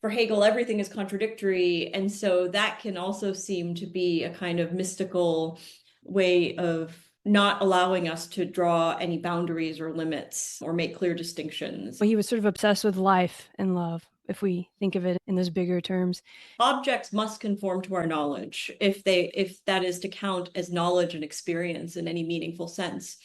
For Hegel, everything is contradictory. And so that can also seem to be a kind of mystical way of not allowing us to draw any boundaries or limits or make clear distinctions. Well, he was sort of obsessed with life and love, if we think of it in those bigger terms. Objects must conform to our knowledge if that is to count as knowledge and experience in any meaningful sense.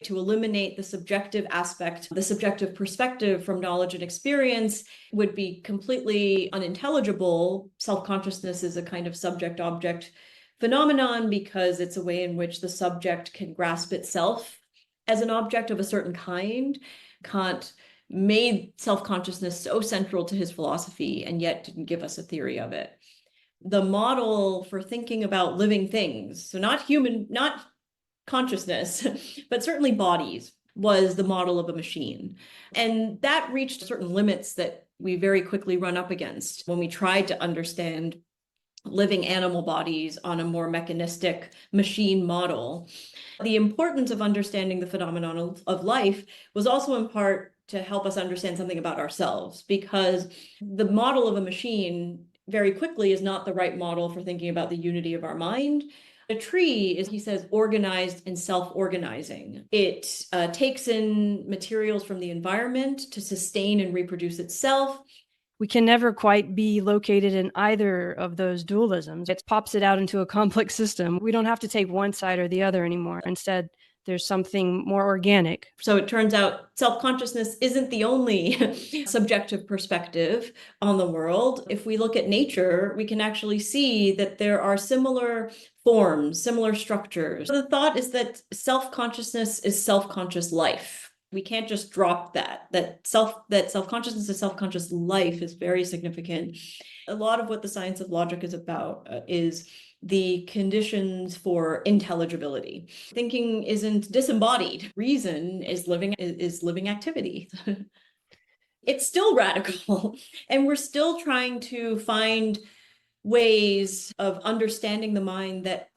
To eliminate the subjective aspect, the subjective perspective from knowledge and experience would be completely unintelligible. Self-consciousness is a kind of subject-object phenomenon because it's a way in which the subject can grasp itself as an object of a certain kind. Kant made self-consciousness so central to his philosophy and yet didn't give us a theory of it. The model for thinking about living things, so not consciousness, but certainly bodies, was the model of a machine. And that reached certain limits that we very quickly run up against when we tried to understand living animal bodies on a more mechanistic machine model. The importance of understanding the phenomenon of life was also in part to help us understand something about ourselves, because the model of a machine very quickly is not the right model for thinking about the unity of our mind. A tree is, he says, organized and self-organizing. It takes in materials from the environment to sustain and reproduce itself. We can never quite be located in either of those dualisms. It pops it out into a complex system. We don't have to take one side or the other anymore. Instead, there's something more organic. So it turns out self-consciousness isn't the only subjective perspective on the world. If we look at nature, we can actually see that there are similar forms, similar structures. The thought is that self-consciousness is self-conscious life. We can't just drop that self-consciousness is self-conscious life is very significant. A lot of what the science of logic is about is the conditions for intelligibility. Thinking isn't disembodied. Reason is living activity. It's still radical, and we're still trying to find ways of understanding the mind that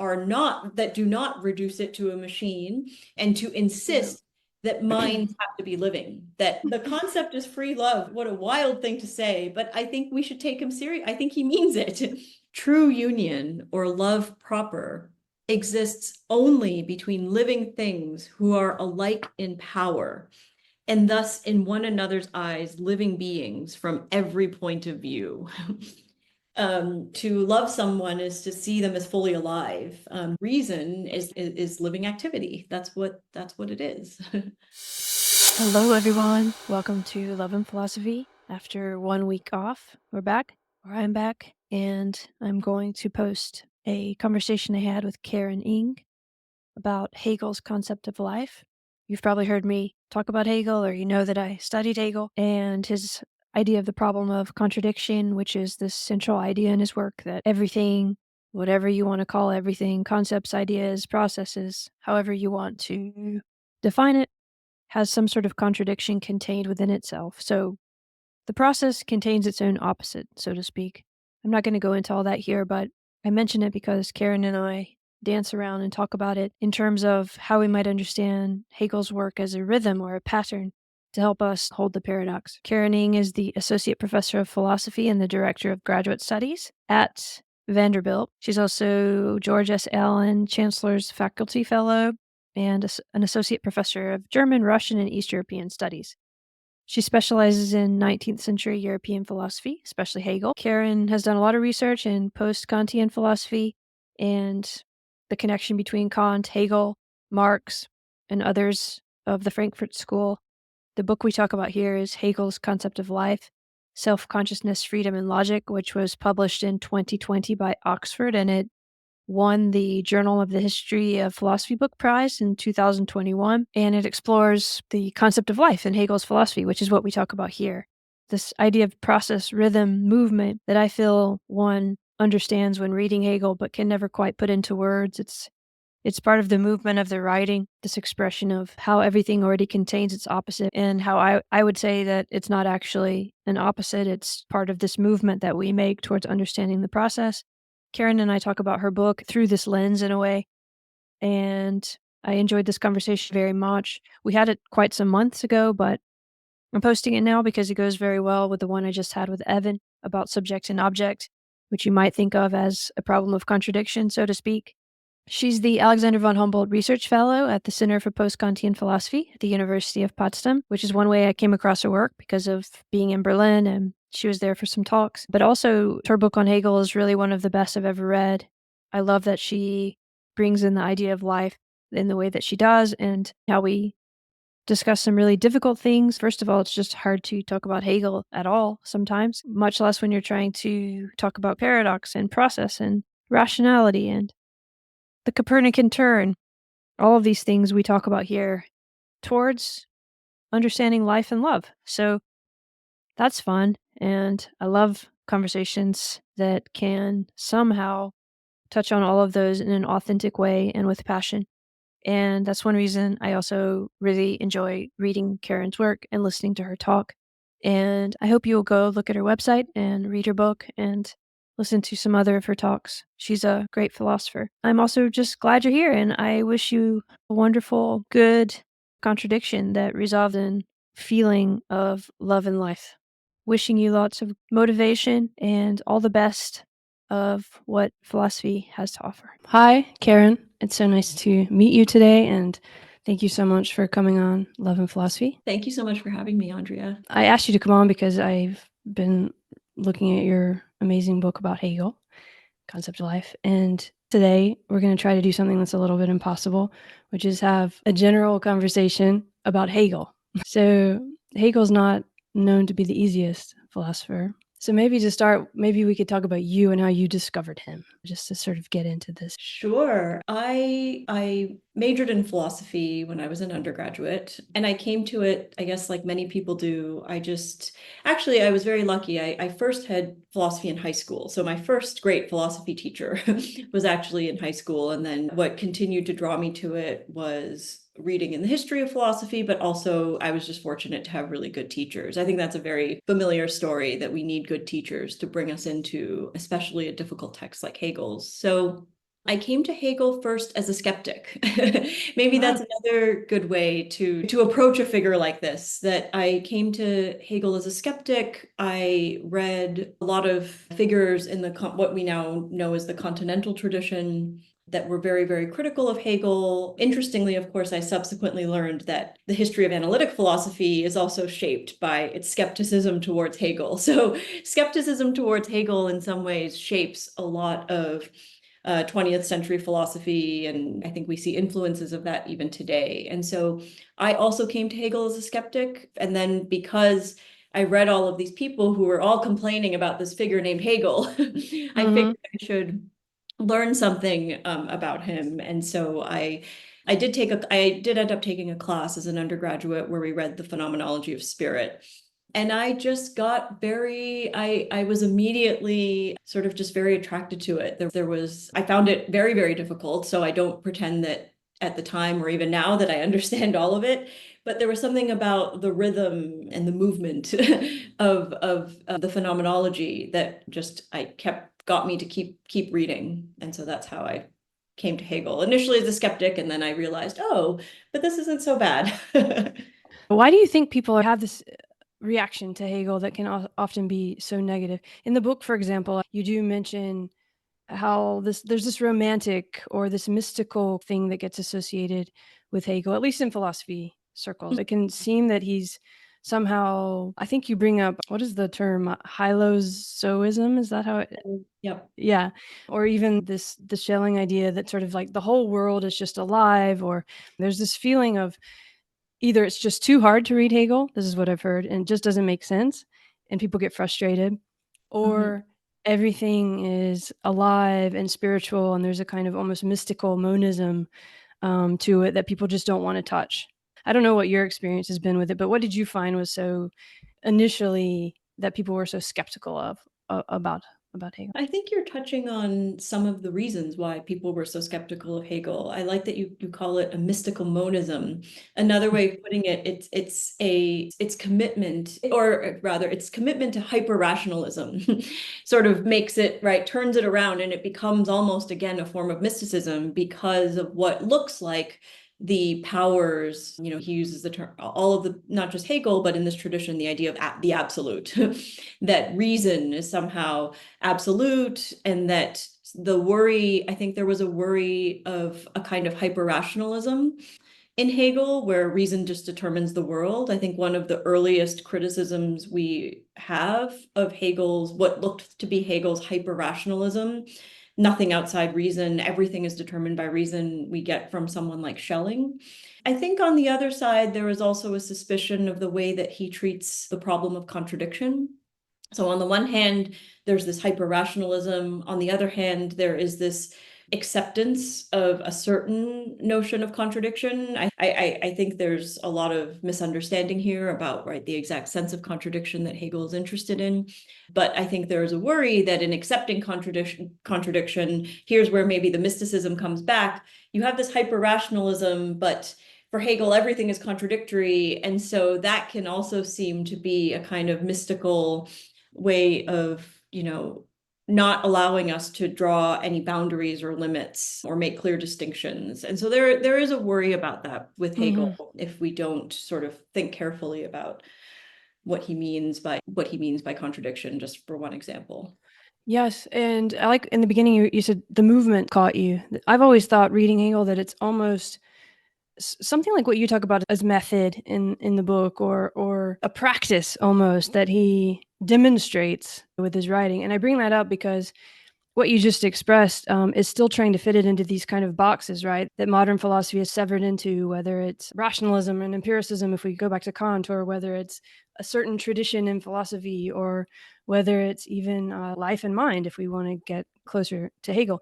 do not reduce it to a machine, and to insist that minds have to be living, that the concept is free love. What a wild thing to say, but I think we should take him serious. I think he means it. True union, or love proper, exists only between living things who are alike in power, and thus in one another's eyes, living beings from every point of view. To love someone is to see them as fully alive. Reason is living activity. That's what it is. Hello, everyone. Welcome to Love and Philosophy. After 1 week off, we're back, or I'm back, and I'm going to post a conversation I had with Karen Ng about Hegel's concept of life. You've probably heard me talk about Hegel, or you know that I studied Hegel and his idea of the problem of contradiction, which is this central idea in his work that everything, whatever you want to call everything, concepts, ideas, processes, however you want to define it, has some sort of contradiction contained within itself. So the process contains its own opposite, so to speak. I'm not going to go into all that here, but I mention it because Karen and I dance around and talk about it in terms of how we might understand Hegel's work as a rhythm or a pattern to help us hold the paradox. Karen Ng is the Associate Professor of Philosophy and the Director of Graduate Studies at Vanderbilt. She's also George S. Allen Chancellor's Faculty Fellow and an Associate Professor of German, Russian, and East European Studies. She specializes in 19th century European philosophy, especially Hegel. Karen has done a lot of research in post-Kantian philosophy and the connection between Kant, Hegel, Marx, and others of the Frankfurt School. The book we talk about here is Hegel's Concept of Life, Self-Consciousness, Freedom, and Logic, which was published in 2020 by Oxford, and it won the Journal of the History of Philosophy Book Prize in 2021, and it explores the concept of life in Hegel's philosophy, which is what we talk about here. This idea of process, rhythm, movement that I feel one understands when reading Hegel but can never quite put into words. It's part of the movement of the writing, this expression of how everything already contains its opposite, and how I would say that it's not actually an opposite. It's part of this movement that we make towards understanding the process. Karen and I talk about her book through this lens in a way, and I enjoyed this conversation very much. We had it quite some months ago, but I'm posting it now because it goes very well with the one I just had with Evan. about subject and object, which you might think of as a problem of contradiction, so to speak. She's the Alexander von Humboldt Research Fellow at the Center for Post-Kantian Philosophy at the University of Potsdam, which is one way I came across her work because of being in Berlin, and she was there for some talks. But also, her book on Hegel is really one of the best I've ever read. I love that she brings in the idea of life in the way that she does, and how we discuss some really difficult things. First of all, it's just hard to talk about Hegel at all sometimes, much less when you're trying to talk about paradox and process and rationality and the Copernican turn. All of these things we talk about here towards understanding life and love. So that's fun. And I love conversations that can somehow touch on all of those in an authentic way and with passion. And that's one reason I also really enjoy reading Karen's work and listening to her talk. And I hope you'll go look at her website and read her book and listen to some other of her talks. She's a great philosopher. I'm also just glad you're here, and I wish you a wonderful, good contradiction that resolved in feeling of love and life. Wishing you lots of motivation and all the best of what philosophy has to offer. Hi, Karen. It's so nice to meet you today, and thank you so much for coming on Love and Philosophy. Thank you so much for having me, Andrea. I asked you to come on because I've been looking at your amazing book about Hegel, Concept of Life, and today we're going to try to do something that's a little bit impossible, which is have a general conversation about Hegel. So Hegel's not known to be the easiest philosopher. So maybe to start, maybe we could talk about you and how you discovered him, just to sort of get into this. Sure. I majored in philosophy when I was an undergraduate, and I came to it, I guess, like many people do. I was very lucky. I first had philosophy in high school. So my first great philosophy teacher was actually in high school. And then what continued to draw me to it was reading in the history of philosophy, but also I was just fortunate to have really good teachers. I think that's a very familiar story, that we need good teachers to bring us into especially a difficult text like Hegel's. So I came to Hegel first as a skeptic. Maybe that's another good way to approach a figure like this, that I came to Hegel as a skeptic. I read a lot of figures in what we now know as the continental tradition that were very, very critical of Hegel. Interestingly, of course, I subsequently learned that the history of analytic philosophy is also shaped by its skepticism towards Hegel. So skepticism towards Hegel in some ways shapes a lot of 20th century philosophy, and I think we see influences of that even today. And so I also came to Hegel as a skeptic, and then because I read all of these people who were all complaining about this figure named Hegel, I figured I should learn something about him. And so I did end up taking a class as an undergraduate where we read the Phenomenology of Spirit. And I just got I was immediately sort of just very attracted to it. I found it very, very difficult. So I don't pretend that at the time or even now that I understand all of it. But there was something about the rhythm and the movement of the phenomenology that just got me to keep reading. And so that's how I came to Hegel, initially as a skeptic, and then I realized, oh, but this isn't so bad. Why do you think people have this reaction to Hegel that can often be so negative? In the book, for example, you do mention how there's this romantic or this mystical thing that gets associated with Hegel, at least in philosophy circles. It can seem that he's somehow, I think you bring up, what is the term? Hylozoism? Is that how it? Yep. Yeah. Or even the Schelling idea that sort of like the whole world is just alive, or there's this feeling of either it's just too hard to read Hegel, this is what I've heard, and it just doesn't make sense, and people get frustrated, or everything is alive and spiritual, and there's a kind of almost mystical monism to it that people just don't want to touch. I don't know what your experience has been with it, but what did you find was so initially that people were so skeptical of about Hegel? I think you're touching on some of the reasons why people were so skeptical of Hegel. I like that you call it a mystical monism. Another way of putting it, its commitment, or rather its commitment to hyper-rationalism sort of makes it, right, turns it around, and it becomes almost again a form of mysticism because of what looks like the powers, he uses the term, all of the, not just Hegel, but in this tradition, the idea of the absolute, that reason is somehow absolute, and that I think there was a worry of a kind of hyper-rationalism in Hegel, where reason just determines the world. I think one of the earliest criticisms we have of what looked to be Hegel's hyper-rationalism, nothing outside reason, everything is determined by reason, we get from someone like Schelling. I think on the other side, there is also a suspicion of the way that he treats the problem of contradiction. So on the one hand, there's this hyper-rationalism. On the other hand, there is this acceptance of a certain notion of contradiction. I think there's a lot of misunderstanding here about the exact sense of contradiction that Hegel is interested in. But I think there's a worry that in accepting contradiction, here's where maybe the mysticism comes back. You have this hyper-rationalism, but for Hegel, everything is contradictory. And so that can also seem to be a kind of mystical way of, not allowing us to draw any boundaries or limits or make clear distinctions. And so there is a worry about that with Hegel, if we don't sort of think carefully about what he means by contradiction, just for one example. Yes, and I like in the beginning you said the movement caught you. I've always thought reading Hegel that it's almost something like what you talk about as method in the book, or a practice almost that he demonstrates with his writing. And I bring that up because what you just expressed is still trying to fit it into these kind of boxes, right? That modern philosophy is severed into, whether it's rationalism and empiricism, if we go back to Kant, or whether it's a certain tradition in philosophy, or whether it's even life and mind, if we want to get closer to Hegel.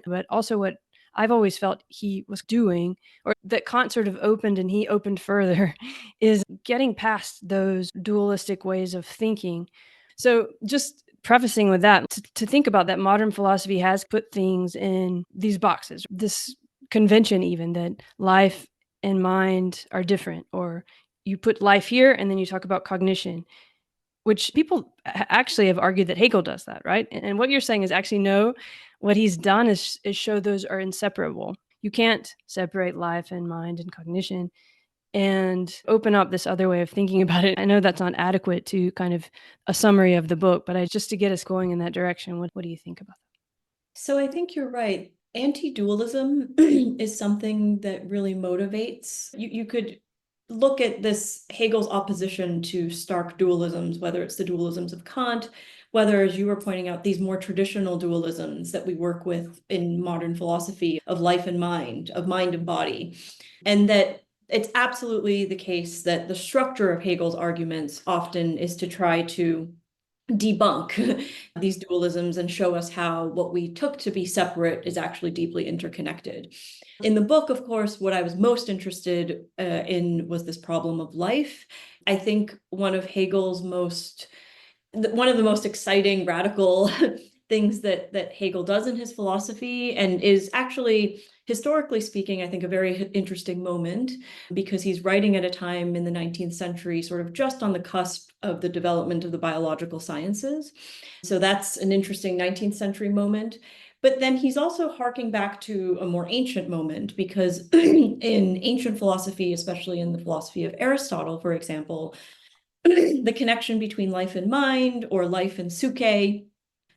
But also what I've always felt he was doing, or that Kant sort of opened and he opened further, is getting past those dualistic ways of thinking. So just prefacing with that, to think about that modern philosophy has put things in these boxes, this convention even that life and mind are different, or you put life here and then you talk about cognition, which people actually have argued that Hegel does that, right? And what you're saying is actually no, what he's done is show those are inseparable. You can't separate life and mind and cognition and open up this other way of thinking about it. I know that's not adequate to kind of a summary of the book, but just to get us going in that direction, what do you think about that? So I think you're right. Anti-dualism is something that really motivates. You could look at this Hegel's opposition to stark dualisms, whether it's the dualisms of Kant, whether, as you were pointing out, these more traditional dualisms that we work with in modern philosophy of life and mind, of mind and body. And that it's absolutely the case that the structure of Hegel's arguments often is to try to debunk these dualisms and show us how what we took to be separate is actually deeply interconnected. In the book, of course, what I was most interested in was this problem of life. I think one of the most exciting, radical things that Hegel does in his philosophy, and is actually, historically speaking, I think a very interesting moment, because he's writing at a time in the 19th century, sort of just on the cusp of the development of the biological sciences. So that's an interesting 19th century moment. But then he's also harking back to a more ancient moment, because in ancient philosophy, especially in the philosophy of Aristotle, for example, the connection between life and mind, or life and psyche,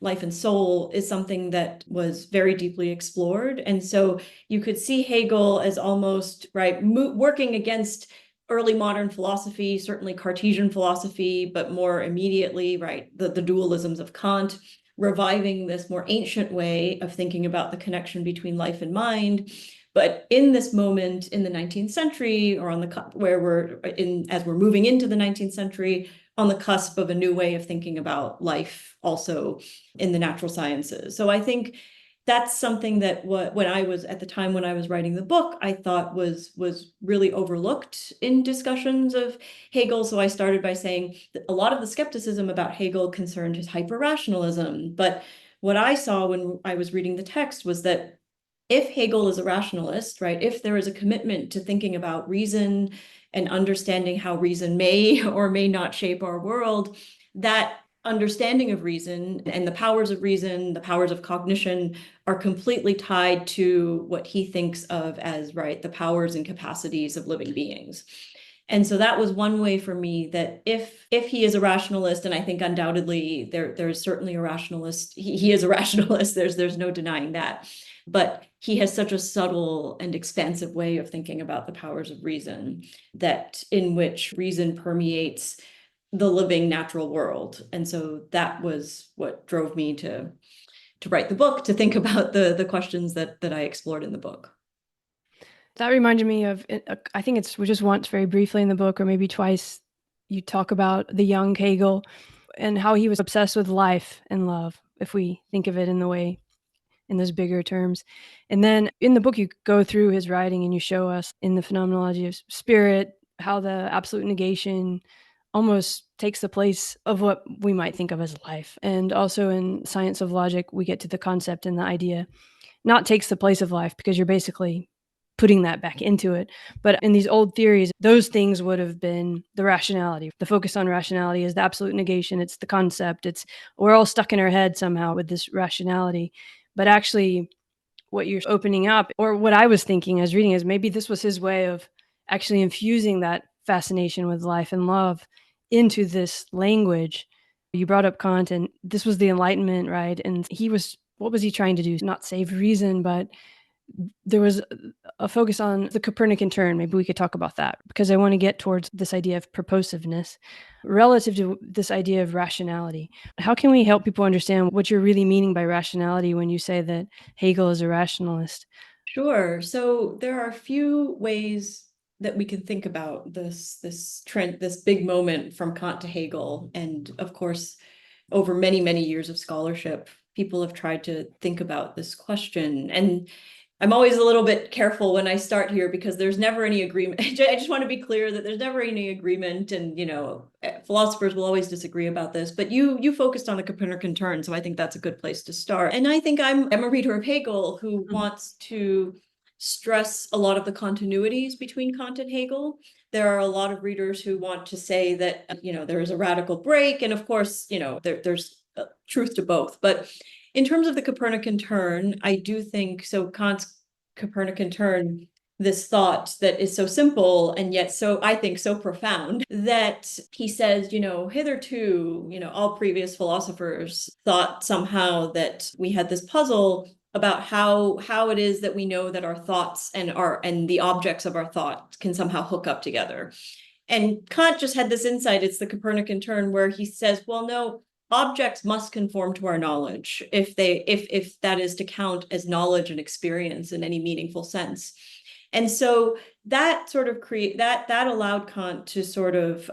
life and soul, is something that was very deeply explored. And so you could see Hegel as almost working against early modern philosophy, certainly Cartesian philosophy, but more immediately, the dualisms of Kant, reviving this more ancient way of thinking about the connection between life and mind. But in this moment in the 19th century, or as we're moving into the 19th century, on the cusp of a new way of thinking about life also in the natural sciences. So I think that's something that when I was writing the book, I thought was really overlooked in discussions of Hegel. So I started by saying that a lot of the skepticism about Hegel concerned his hyper-rationalism. But what I saw when I was reading the text was that if Hegel is a rationalist, if there is a commitment to thinking about reason and understanding how reason may or may not shape our world, that understanding of reason and the powers of reason, the powers of cognition are completely tied to what he thinks of as, right, the powers and capacities of living beings. And so that was one way for me that if he is a rationalist, and I think undoubtedly there's certainly a rationalist, he is a rationalist, there's no denying that. But he has such a subtle and expansive way of thinking about the powers of reason, that in which reason permeates the living natural world. And so that was what drove me to write the book, to think about the questions that I explored in the book. That reminded me of, I think it's just once very briefly in the book, or maybe twice, you talk about the young Hegel and how he was obsessed with life and love, if we think of it in the way, in those bigger terms. And then in the book, you go through his writing and you show us in the phenomenology of spirit how the absolute negation almost takes the place of what we might think of as life. And also in Science of Logic, we get to the concept and the idea not takes the place of life, because you're basically putting that back into it. But in these old theories, those things would have been the rationality. The focus on rationality is the absolute negation. It's the concept. It's we're all stuck in our head somehow with this rationality. But actually, what you're opening up, or what I was thinking as reading, is maybe this was his way of actually infusing that fascination with life and love into this language. You brought up Kant, and this was the Enlightenment, right? And what was he trying to do? Not save reason, but there was a focus on the Copernican turn. Maybe we could talk about that, because I want to get towards this idea of purposiveness relative to this idea of rationality. How can we help people understand what you're really meaning by rationality when you say that Hegel is a rationalist? Sure. So there are a few ways that we can think about this trend, this big moment from Kant to Hegel. And of course, over many, many years of scholarship, people have tried to think about this question. And I'm always a little bit careful when I start here, because there's never any agreement. I just want to be clear that there's never any agreement, and philosophers will always disagree about this. But you focused on the Copernican turn, so I think that's a good place to start. And I think I'm a reader of Hegel who wants to stress a lot of the continuities between Kant and Hegel. There are a lot of readers who want to say that there is a radical break, and of course there's truth to both, but in terms of the Copernican turn, I do think so. Kant's Copernican turn, this thought that is so simple and yet I think so profound, that he says, hitherto, all previous philosophers thought somehow that we had this puzzle about how it is that we know that our thoughts and the objects of our thought can somehow hook up together. And Kant just had this insight. It's the Copernican turn, where he says, well, no, objects must conform to our knowledge if that is to count as knowledge and experience in any meaningful sense. And so that sort of that allowed Kant to sort of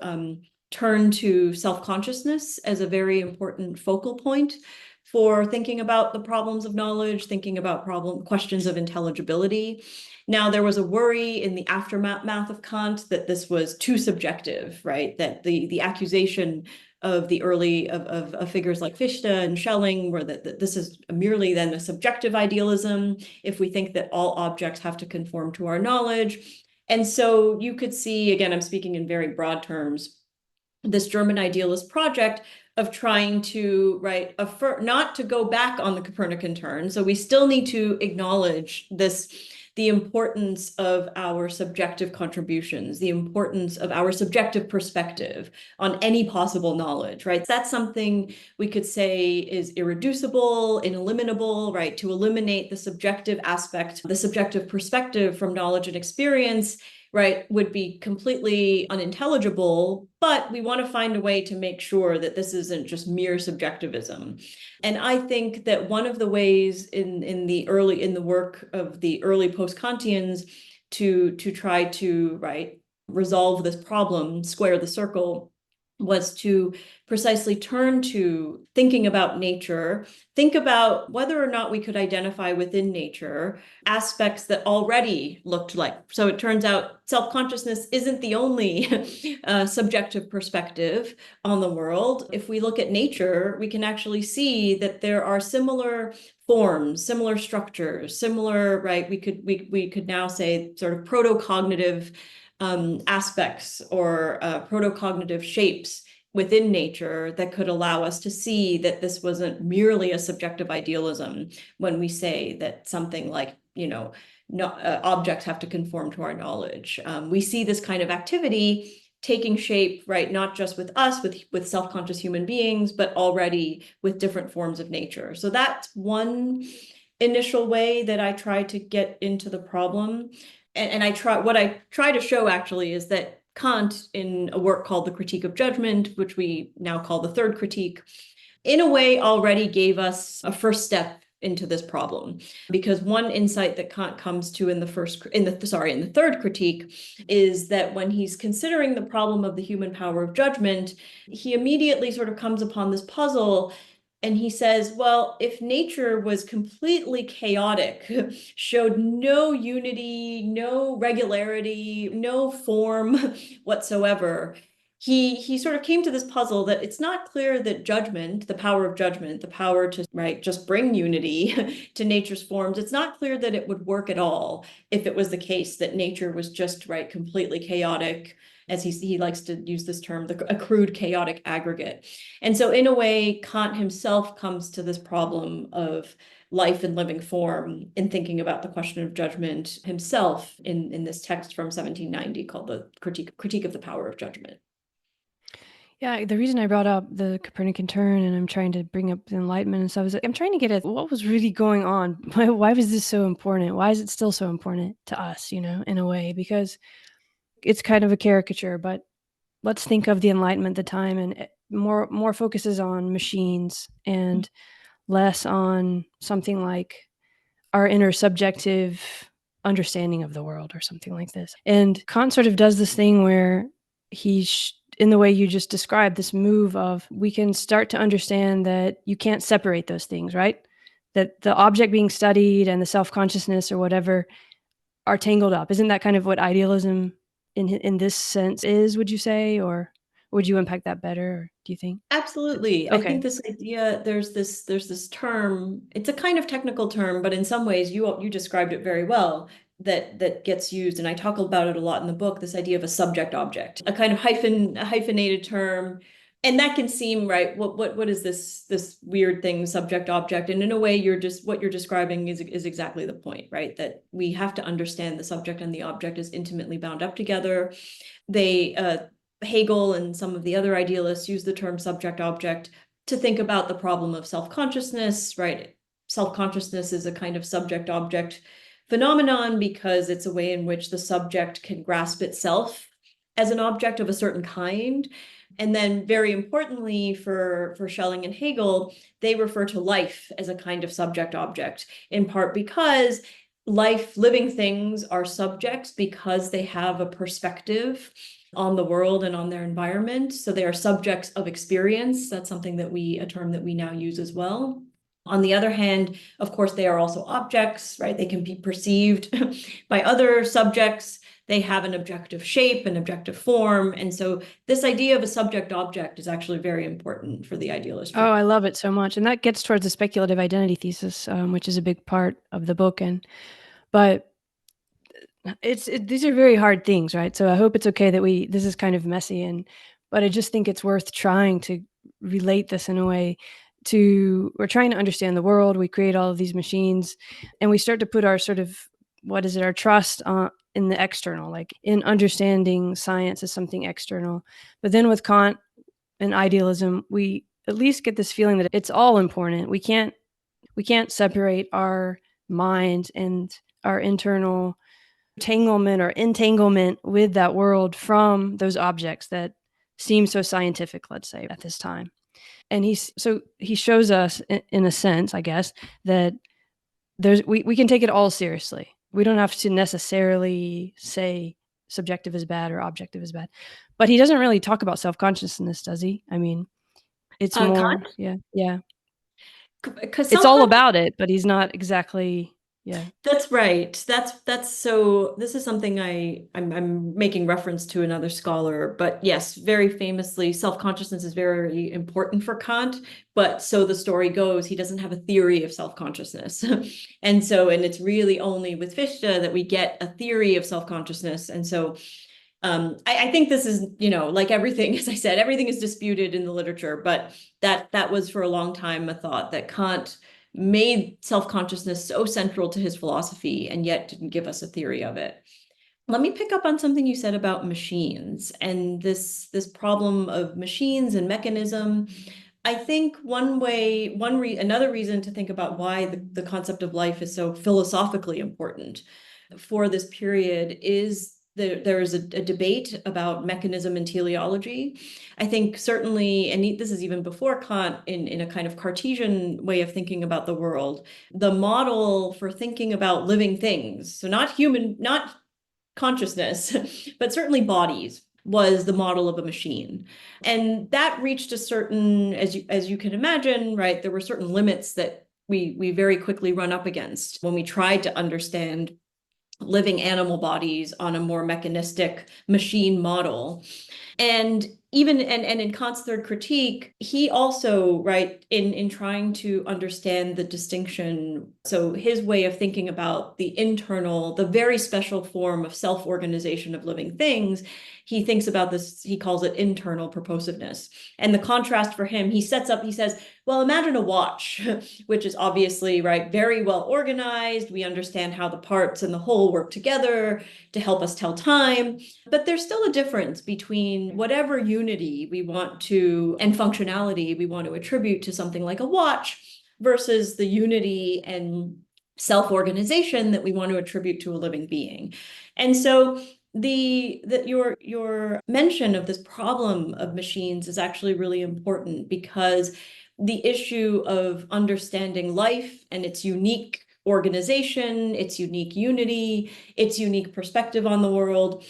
turn to self-consciousness as a very important focal point for thinking about the problems of knowledge, thinking about questions of intelligibility. Now, there was a worry in the aftermath of Kant that this was too subjective, right? That the accusation of the early of figures like Fichte and Schelling were that this is merely then a subjective idealism if we think that all objects have to conform to our knowledge. And so you could see, again, I'm speaking in very broad terms, this German idealist project of trying to not to go back on the Copernican turn. So we still need to acknowledge the importance of our subjective contributions, the importance of our subjective perspective on any possible knowledge, right? That's something we could say is irreducible, ineliminable, right? To eliminate the subjective aspect, the subjective perspective from knowledge and experience, right, would be completely unintelligible, but we want to find a way to make sure that this isn't just mere subjectivism. And I think that one of the ways in the work of the early post-Kantians to try to resolve this problem, square the circle, was to precisely turn to thinking about nature, think about whether or not we could identify within nature aspects that already looked like. So it turns out self-consciousness isn't the only subjective perspective on the world. If we look at nature, we can actually see that there are similar forms, similar structures, similar, right? We could now say sort of proto-cognitive aspects or proto-cognitive shapes within nature that could allow us to see that this wasn't merely a subjective idealism when we say that something like, no, objects have to conform to our knowledge. We see this kind of activity taking shape, right, not just with us, with self-conscious human beings, but already with different forms of nature. So that's one initial way that I try to get into the problem. And what I try to show actually is that Kant, in a work called The Critique of Judgment, which we now call the third critique, in a way already gave us a first step into this problem, because one insight that Kant comes to in the third critique is that when he's considering the problem of the human power of judgment, he immediately sort of comes upon this puzzle. And he says, well, if nature was completely chaotic, showed no unity, no regularity, no form whatsoever, he sort of came to this puzzle that it's not clear that judgment, the power of judgment, the power to, right, just bring unity to nature's forms, it's not clear that it would work at all if it was the case that nature was just, right, completely chaotic, as he likes to use this term, a crude chaotic aggregate. And so in a way, Kant himself comes to this problem of life and living form in thinking about the question of judgment himself in this text from 1790 called the Critique of the Power of Judgment. Yeah, the reason I brought up the Copernican turn and I'm trying to bring up the Enlightenment and stuff is I'm trying to get at what was really going on. Why was this so important? Why is it still so important to us, in a way? Because it's kind of a caricature, but let's think of the Enlightenment at the time, and more focuses on machines and less on something like our inner subjective understanding of the world or something like this. And Kant sort of does this thing where in the way you just described, this move of we can start to understand that you can't separate those things, right? That the object being studied and the self-consciousness or whatever are tangled up. Isn't that kind of what idealism in this sense is, would you say? Or would you unpack that better, or do you think? Absolutely. Okay. I think this idea, there's this term, it's a kind of technical term, but in some ways you described it very well, that gets used, and I talk about it a lot in the book, this idea of a subject object, a kind of hyphenated term. And that can seem, right, what is this weird thing, subject object? And in a way, what you're describing is exactly the point, right? That we have to understand the subject and the object is intimately bound up together. Hegel and some of the other idealists use the term subject object to think about the problem of self-consciousness, right? Self-consciousness is a kind of subject object phenomenon because it's a way in which the subject can grasp itself as an object of a certain kind. And then very importantly for Schelling and Hegel, they refer to life as a kind of subject object, in part because living things are subjects because they have a perspective on the world and on their environment. So they are subjects of experience. That's a term that we now use as well. On the other hand, of course, they are also objects, right? They can be perceived by other subjects. They have an objective shape, an objective form. And so this idea of a subject object is actually very important for the idealist. Oh, I love it so much. And that gets towards the speculative identity thesis, which is a big part of the book. But these are very hard things, right? So I hope it's okay that this is kind of messy, but I just think it's worth trying to relate this in a way we're trying to understand the world. We create all of these machines and we start to put our sort of, our trust in the external, like in understanding science as something external. But then with Kant and idealism, we at least get this feeling that it's all important. We can't separate our mind and our internal entanglement with that world from those objects that seem so scientific, let's say, at this time. And he shows us, in a sense, I guess, that we can take it all seriously. We don't have to necessarily say subjective is bad or objective is bad. But he doesn't really talk about self-consciousness, does he? I mean, it's more, Kant? yeah. Because It's all about it, but he's not exactly. Yeah, that's right. That's so. This is something I'm making reference to another scholar, but yes, very famously, self-consciousness is very important for Kant. But so the story goes, he doesn't have a theory of self-consciousness, and it's really only with Fichte that we get a theory of self-consciousness. And so I think this is, like everything, as I said, everything is disputed in the literature, but that was for a long time a thought that Kant made self-consciousness so central to his philosophy and yet didn't give us a theory of it. Let me pick up on something you said about machines and this problem of machines and mechanism. I think another reason to think about why the concept of life is so philosophically important for this period is there is a debate about mechanism and teleology. I think certainly, and this is even before Kant, in a kind of Cartesian way of thinking about the world, the model for thinking about living things, so not consciousness, but certainly bodies, was the model of a machine. And that reached a certain, as you can imagine, right, there were certain limits that we very quickly run up against when we tried to understand living animal bodies on a more mechanistic machine model. And even and in Kant's third critique, he also, right, in trying to understand the distinction, so his way of thinking about the very special form of self-organization of living things, he thinks about this, he calls it internal purposiveness. And the contrast for him, he says, well, imagine a watch, which is obviously, right, very well organized. We understand how the parts and the whole work together to help us tell time. But there's still a difference between whatever unity we want to and functionality we want to attribute to something like a watch versus the unity and self-organization that we want to attribute to a living being. And so your mention of this problem of machines is actually really important, because the issue of understanding life and its unique organization, its unique unity, its unique perspective on the world,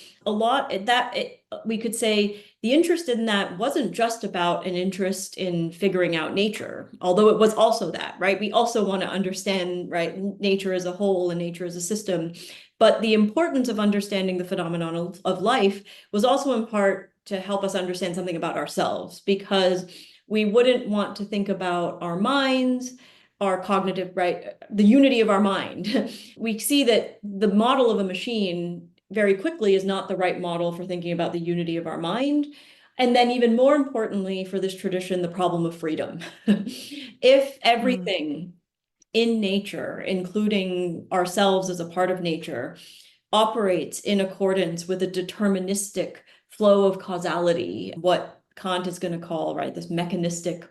we could say the interest in that wasn't just about an interest in figuring out nature, although it was also that, right? We also want to understand, right, nature as a whole and nature as a system. But the importance of understanding the phenomenon of life was also in part to help us understand something about ourselves, because we wouldn't want to think about our minds, our cognitive, right, the unity of our mind. We see that the model of a machine very quickly is not the right model for thinking about the unity of our mind. And then even more importantly for this tradition, the problem of freedom. If everything in nature, including ourselves as a part of nature, operates in accordance with a deterministic flow of causality, what Kant is going to call, right, this mechanistic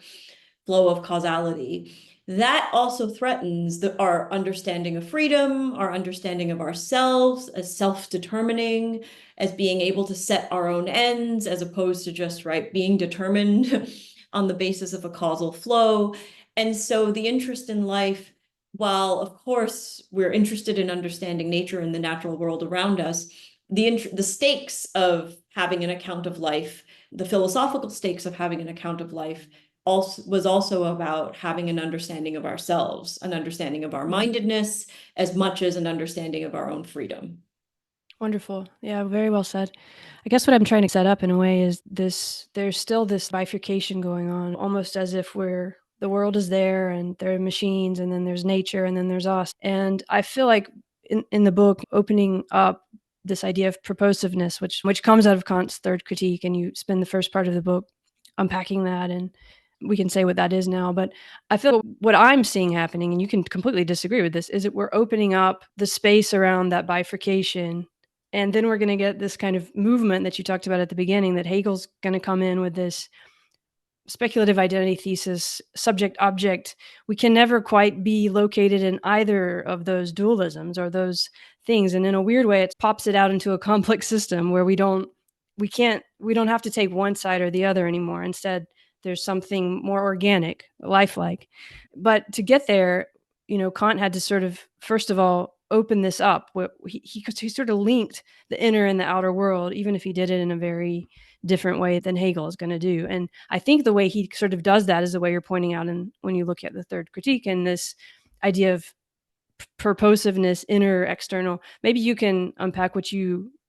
flow of causality, that also threatens our understanding of freedom, our understanding of ourselves as self-determining, as being able to set our own ends, as opposed to just, right, being determined on the basis of a causal flow. And so the interest in life, while of course we're interested in understanding nature and the natural world around us, the stakes of having an account of life, the philosophical stakes of having an account of life, was also about having an understanding of ourselves, an understanding of our mindedness, as much as an understanding of our own freedom. Wonderful. Yeah, very well said. I guess what I'm trying to set up in a way is there's still this bifurcation going on, almost as if the world is there and there are machines and then there's nature and then there's us. And I feel like in the book, opening up this idea of purposiveness, which comes out of Kant's third critique, and you spend the first part of the book unpacking that, and we can say what that is now. But I feel what I'm seeing happening, and you can completely disagree with this, is that we're opening up the space around that bifurcation. And then we're going to get this kind of movement that you talked about at the beginning, that Hegel's going to come in with this speculative identity thesis, subject object. We can never quite be located in either of those dualisms or those things. And in a weird way, it pops it out into a complex system where we don't have to take one side or the other anymore. Instead, there's something more organic, lifelike. But to get there, Kant had to sort of, first of all, open this up. He sort of linked the inner and the outer world, even if he did it in a very different way than Hegel is going to do. And I think the way he sort of does that is the way you're pointing out, and when you look at the third critique and this idea of purposiveness, inner, external. Maybe you can unpack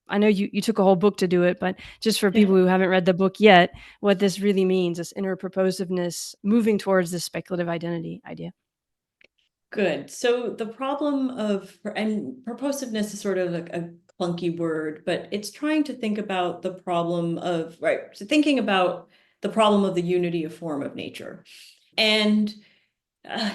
I know you took a whole book to do it, but just for people who haven't read the book yet, what this really means, this inner purposiveness, moving towards this speculative identity idea. Good. So the problem and purposiveness is sort of a clunky word, but it's trying to think about the problem of, right, so thinking about the problem of the unity of form of nature. And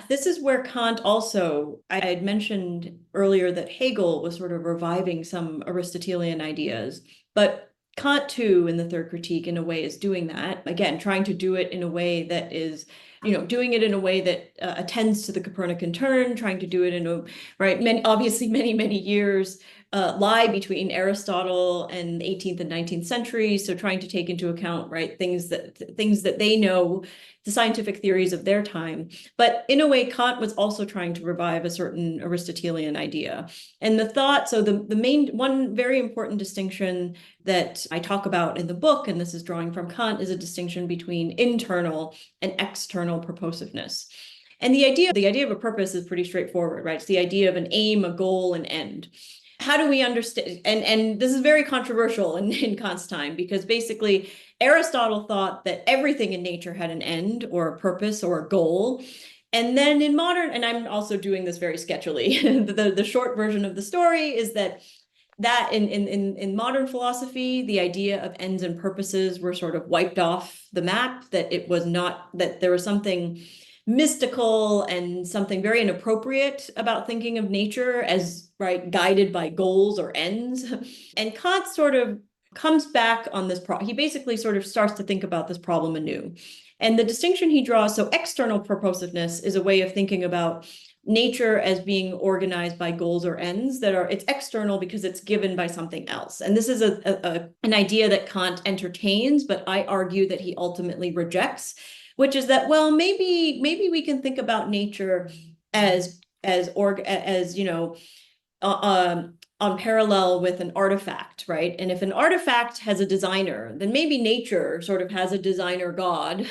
this is where Kant also, I had mentioned earlier that Hegel was sort of reviving some Aristotelian ideas, but Kant too, in the Third Critique, in a way, is doing that. Again, trying to do it in a way that is, doing it in a way that attends to the Copernican turn, trying to do it in a, right, obviously many years lie between Aristotle and the 18th and 19th centuries. So trying to take into account, right, things that they know, the scientific theories of their time. But in a way, Kant was also trying to revive a certain Aristotelian idea. And the thought, so the main, one very important distinction that I talk about in the book, and this is drawing from Kant, is a distinction between internal and external purposiveness. And the idea of a purpose is pretty straightforward, right? It's the idea of an aim, a goal, an end. How do we understand? And this is very controversial in Kant's time, because basically Aristotle thought that everything in nature had an end or a purpose or a goal. And then in modern, and I'm also doing this very sketchily, the short version of the story is that in modern philosophy, the idea of ends and purposes were sort of wiped off the map, that it was not, that there was something mystical and something very inappropriate about thinking of nature as, right, guided by goals or ends. And Kant sort of comes back on this problem. He basically sort of starts to think about this problem anew. And the distinction he draws, so external purposiveness is a way of thinking about nature as being organized by goals or ends that are, it's external because it's given by something else. And this is an idea that Kant entertains, but I argue that he ultimately rejects, which is that, well, maybe we can think about nature as on parallel with an artifact, right? And if an artifact has a designer, then maybe nature sort of has a designer god.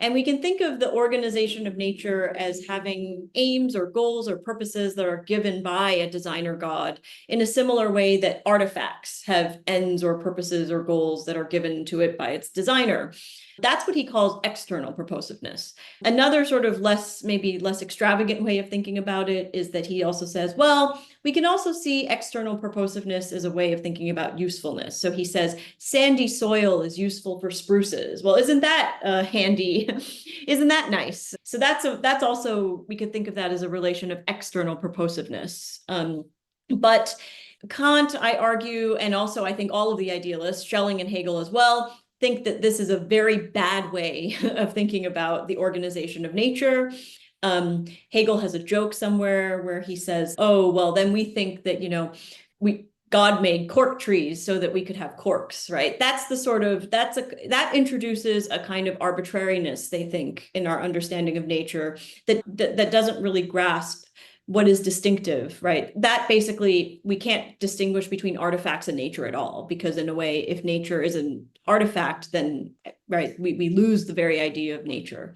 And we can think of the organization of nature as having aims or goals or purposes that are given by a designer god in a similar way that artifacts have ends or purposes or goals that are given to it by its designer. That's what he calls external purposiveness. Another sort of maybe less extravagant way of thinking about it is that he also says, well, we can also see external purposiveness as a way of thinking about usefulness. So he says, sandy soil is useful for spruces. Well, isn't that handy? Isn't that nice? So that's also, we could think of that as a relation of external purposiveness. But Kant, I argue, and also I think all of the idealists, Schelling and Hegel as well, think that this is a very bad way of thinking about the organization of nature. Hegel has a joke somewhere where he says, oh, well, then we think that, God made cork trees so that we could have corks, right? That's the sort of, that introduces a kind of arbitrariness, they think, in our understanding of nature that doesn't really grasp what is distinctive, right? That basically, we can't distinguish between artifacts and nature at all, because in a way, if nature is an artifact, then, right, we lose the very idea of nature.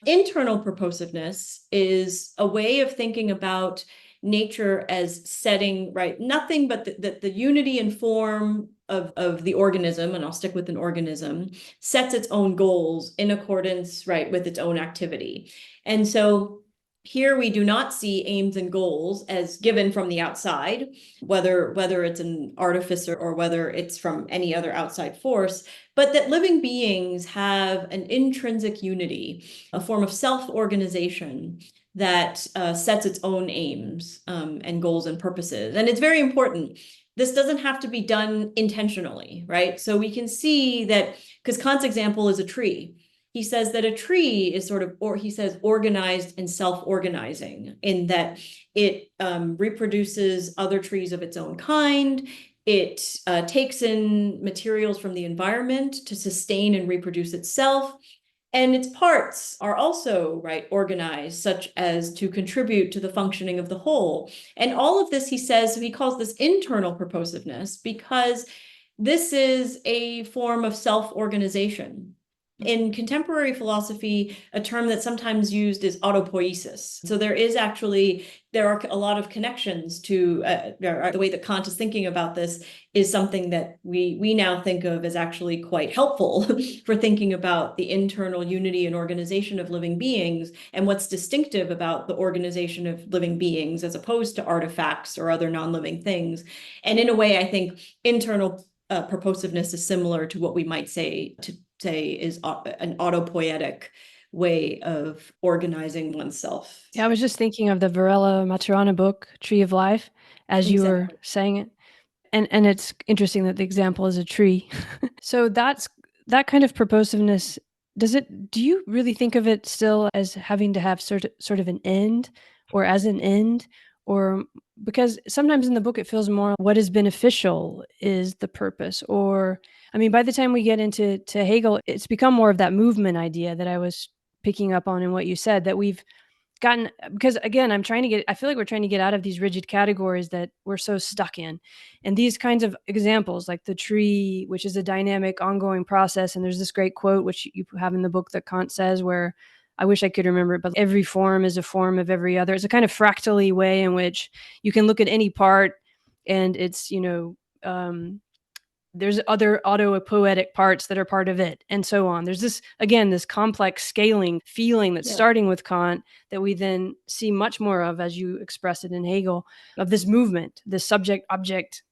Internal purposiveness is a way of thinking about nature as setting, right, nothing but the unity and form of the organism, and I'll stick with an organism, sets its own goals in accordance, right, with its own activity. And so here we do not see aims and goals as given from the outside, whether it's an artificer or whether it's from any other outside force, but that living beings have an intrinsic unity, a form of self-organization that sets its own aims and goals and purposes. And it's very important. This doesn't have to be done intentionally, right? So we can see that, because Kant's example is a tree. He says that a tree is sort of, or he says, organized and self-organizing, in that it reproduces other trees of its own kind. It takes in materials from the environment to sustain and reproduce itself. And its parts are also, right, organized such as to contribute to the functioning of the whole. And all of this, he says, he calls this internal purposiveness, because this is a form of self-organization. In contemporary philosophy, a term that's sometimes used is autopoiesis. So there are a lot of connections to the way that Kant is thinking about this is something that we now think of as actually quite helpful for thinking about the internal unity and organization of living beings and what's distinctive about the organization of living beings as opposed to artifacts or other non-living things. And in a way, I think internal purposiveness is similar to what we might say is an autopoietic way of organizing oneself. Yeah, I was just thinking of the Varela Maturana book, Tree of Life, as you were saying it. And it's interesting that the example is a tree. So that kind of purposiveness, do you really think of it still as having to have sort of an end, or as an end? Or because sometimes in the book it feels more what is beneficial is the purpose. Or I mean, by the time we get into Hegel, it's become more of that movement idea that I was picking up on in what you said, that we've gotten, because again, I feel like we're trying to get out of these rigid categories that we're so stuck in. And these kinds of examples, like the tree, which is a dynamic, ongoing process. And there's this great quote, which you have in the book, that Kant says, where I wish I could remember it, but every form is a form of every other. It's a kind of fractally way in which you can look at any part and it's, there's other autopoietic parts that are part of it, and so on. There's this complex scaling feeling that's starting with Kant that we then see much more of, as you express it in Hegel, of this movement, this subject-object,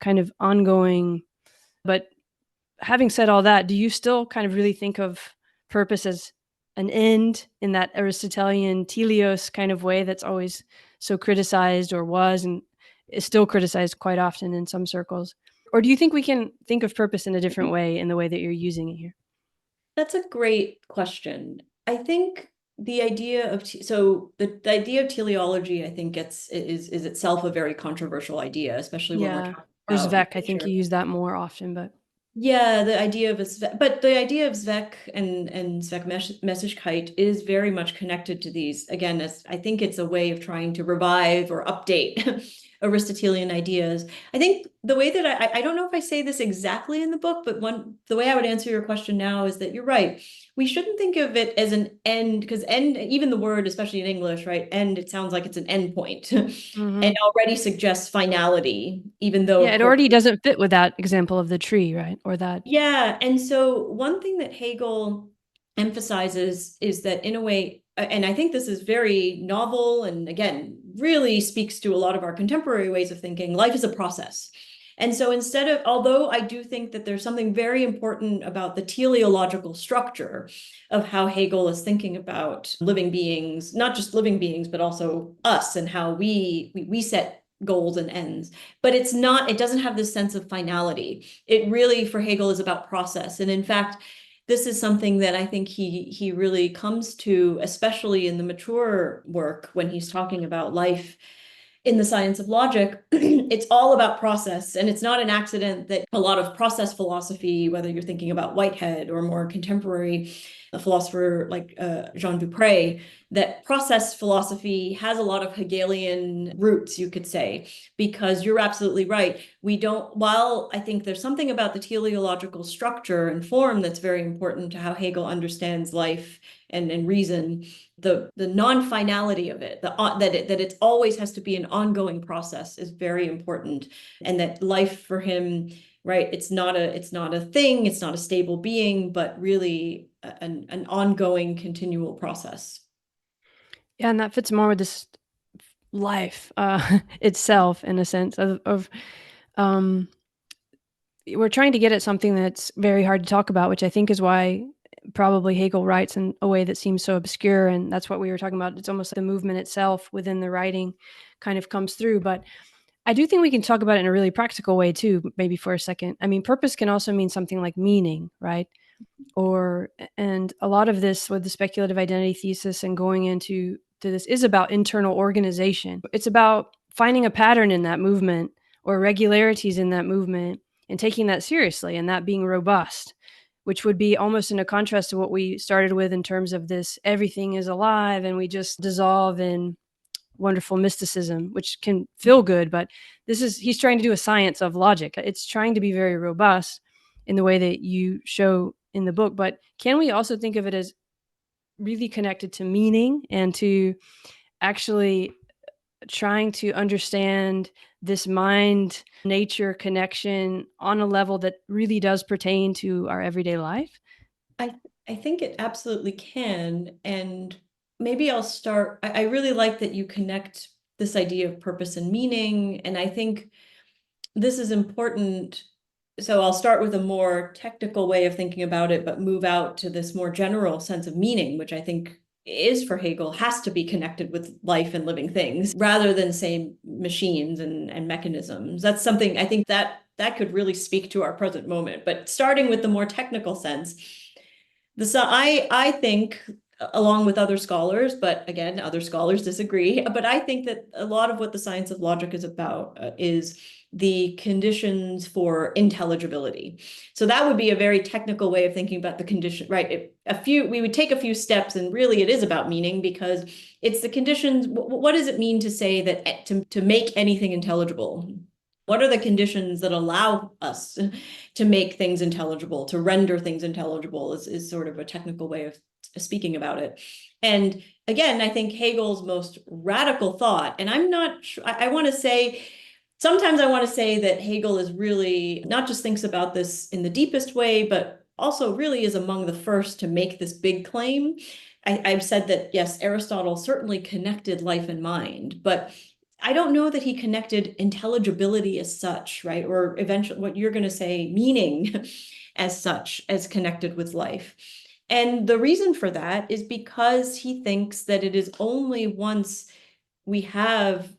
kind of ongoing. But having said all that, do you still kind of really think of purpose as an end in that Aristotelian teleos kind of way that's always so criticized, or was, and is still criticized quite often in some circles? Or do you think we can think of purpose in a different way, in the way that you're using it here? That's a great question. I think the idea of the idea of teleology, I think is itself a very controversial idea, especially when we're talking or about Zweck. I think you use that more often, but yeah, the idea of Zweck and Zweck Messigkeit is very much connected to these. Again, I think it's a way of trying to revive or update Aristotelian ideas. I think the way that I don't know if I say this exactly in the book, but the way I would answer your question now is that you're right. We shouldn't think of it as an end, because end, even the word, especially in English, right? End, it sounds like it's an end point. And already suggests finality, even though it already doesn't fit with that example of the tree, right? Or that. Yeah. And so one thing that Hegel emphasizes is that, in a way, and I think this is very novel and again, really speaks to a lot of our contemporary ways of thinking, life is a process. And so although I do think that there's something very important about the teleological structure of how Hegel is thinking about living beings, not just living beings, but also us, and how we set goals and ends, but it doesn't have this sense of finality. It really, for Hegel, is about process. And in fact, this is something that I think he really comes to, especially in the mature work, when he's talking about life in the science of logic. It's all about process. And it's not an accident that a lot of process philosophy, whether you're thinking about Whitehead or more contemporary, a philosopher like Jean Dupré, that process philosophy has a lot of Hegelian roots, you could say, because you're absolutely right. While I think there's something about the teleological structure and form that's very important to how Hegel understands life and reason, the non-finality of it, that it always has to be an ongoing process, is very important. And that life for him, right, it's not a thing, it's not a stable being, but really an ongoing, continual process. Yeah, and that fits more with this life itself, in a sense of we're trying to get at something that's very hard to talk about, which I think is why probably Hegel writes in a way that seems so obscure. And that's what we were talking about. It's almost like the movement itself within the writing kind of comes through. But I do think we can talk about it in a really practical way too, maybe for a second. I mean, purpose can also mean something like meaning, right? And a lot of this with the speculative identity thesis and going into this is about internal organization. It's about finding a pattern in that movement or regularities in that movement and taking that seriously, and that being robust, which would be almost in a contrast to what we started with in terms of this everything is alive and we just dissolve in wonderful mysticism, which can feel good, but he's trying to do a science of logic. It's trying to be very robust in the way that you show in the book, but can we also think of it as really connected to meaning and to actually trying to understand this mind nature connection on a level that really does pertain to our everyday life? I think it absolutely can. And maybe I'll start. I really like that you connect this idea of purpose and meaning. And I think this is important. So I'll start with a more technical way of thinking about it, but move out to this more general sense of meaning, which I think is for Hegel, has to be connected with life and living things rather than say machines and mechanisms. That's something I think that could really speak to our present moment. But starting with the more technical sense, I think, along with other scholars, but again, other scholars disagree, but I think that a lot of what the science of logic is about is the conditions for intelligibility. So that would be a very technical way of thinking about the condition, right? We would take a few steps, and really it is about meaning, because it's the conditions. What does it mean to say that to make anything intelligible? What are the conditions that allow us to make things intelligible, to render things intelligible is sort of a technical way of speaking about it. And again, I think Hegel's most radical thought, and I'm not sure, I want to say, sometimes I want to say that Hegel is really not just thinks about this in the deepest way, but also really is among the first to make this big claim. I've said that, yes, Aristotle certainly connected life and mind, but I don't know that he connected intelligibility as such, right? Or eventually what you're going to say, meaning as such, as connected with life. And the reason for that is because he thinks that it is only once life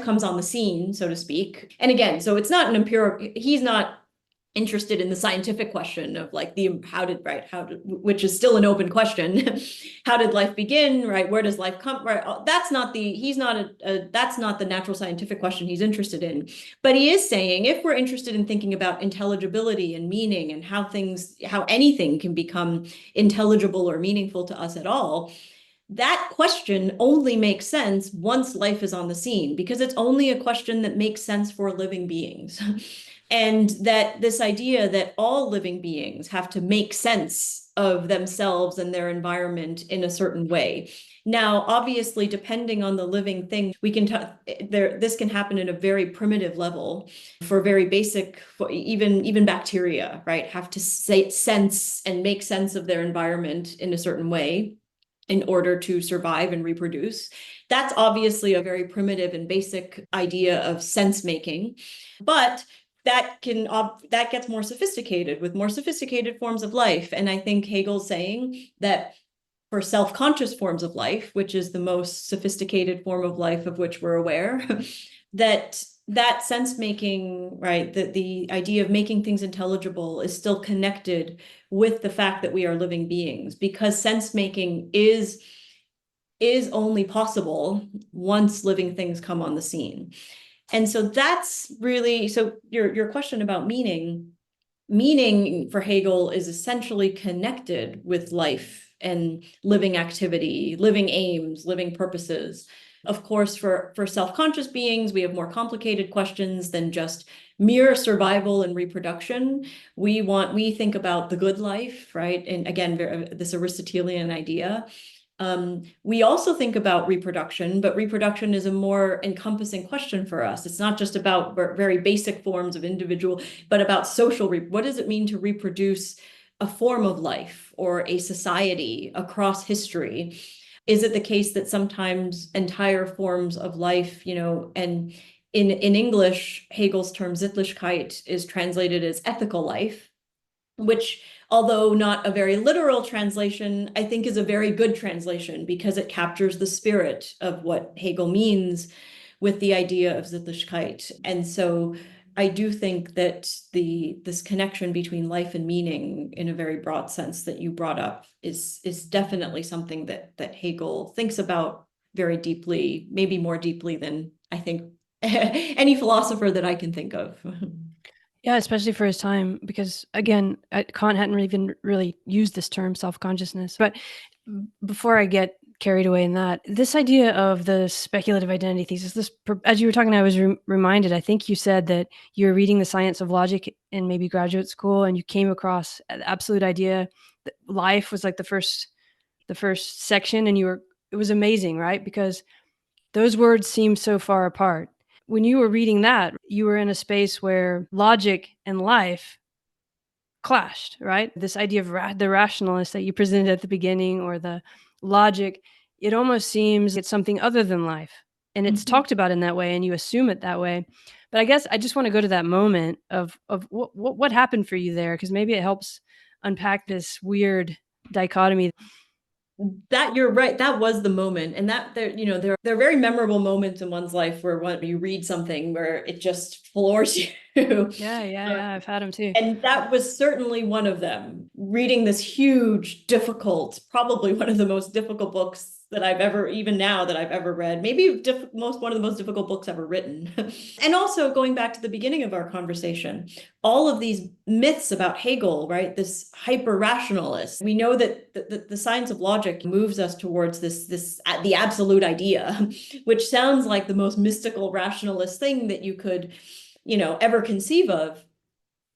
comes on the scene, so to speak. And again, so it's not an empirical, he's not interested in the scientific question of like which is still an open question. How did life begin, right? Where does life come, right? That's not the natural scientific question he's interested in. But he is saying, if we're interested in thinking about intelligibility and meaning and how anything can become intelligible or meaningful to us at all, that question only makes sense once life is on the scene, because it's only a question that makes sense for living beings. And that this idea that all living beings have to make sense of themselves and their environment in a certain way. Now, obviously, depending on the living thing, this can happen at a very primitive level for very basic, even bacteria, right, have to sense and make sense of their environment in a certain way in order to survive and reproduce. That's obviously a very primitive and basic idea of sense making, but that gets more sophisticated with more sophisticated forms of life. And I think Hegel's saying that for self-conscious forms of life, which is the most sophisticated form of life of which we're aware, that sense making, right, the idea of making things intelligible is still connected with the fact that we are living beings, because sense making is only possible once living things come on the scene. And so that's really, so your question about meaning for Hegel is essentially connected with life and living activity, living aims, living purposes. Of course, for self-conscious beings, we have more complicated questions than just mere survival and reproduction. We think about the good life, right? And again, this Aristotelian idea. We also think about reproduction, but reproduction is a more encompassing question for us. It's not just about very basic forms of individual, but about social. What does it mean to reproduce a form of life or a society across history? Is it the case that sometimes entire forms of life, and in English, Hegel's term Sittlichkeit is translated as ethical life, which, although not a very literal translation, I think is a very good translation, because it captures the spirit of what Hegel means with the idea of Sittlichkeit. And so I do think that this connection between life and meaning in a very broad sense that you brought up is definitely something that Hegel thinks about very deeply, maybe more deeply than I think any philosopher that I can think of. Yeah, especially for his time, because again, Kant hadn't even really used this term self-consciousness. But before I get carried away in that. This idea of the speculative identity thesis, as you were talking, I was reminded, I think you said that you were reading The Science of Logic in maybe graduate school, and you came across an absolute idea that life was like the first section, and it was amazing, right? Because those words seem so far apart. When you were reading that, you were in a space where logic and life clashed, right? This idea of the rationalist that you presented at the beginning, or the logic, it almost seems it's something other than life. And it's talked about in that way, and you assume it that way. But I guess I just want to go to that moment of what happened for you there, because maybe it helps unpack this weird dichotomy. That you're right. That was the moment. And that there are very memorable moments in one's life where when you read something where it just floors you. Yeah, I've had them too. And that was certainly one of them. Reading this huge, difficult, probably one of the most difficult books that I've ever, even now that I've ever read, maybe one of the most difficult books ever written. And also going back to the beginning of our conversation, all of these myths about Hegel, right? This hyper-rationalist. We know that the science of logic moves us towards the absolute idea, which sounds like the most mystical rationalist thing that you could, ever conceive of.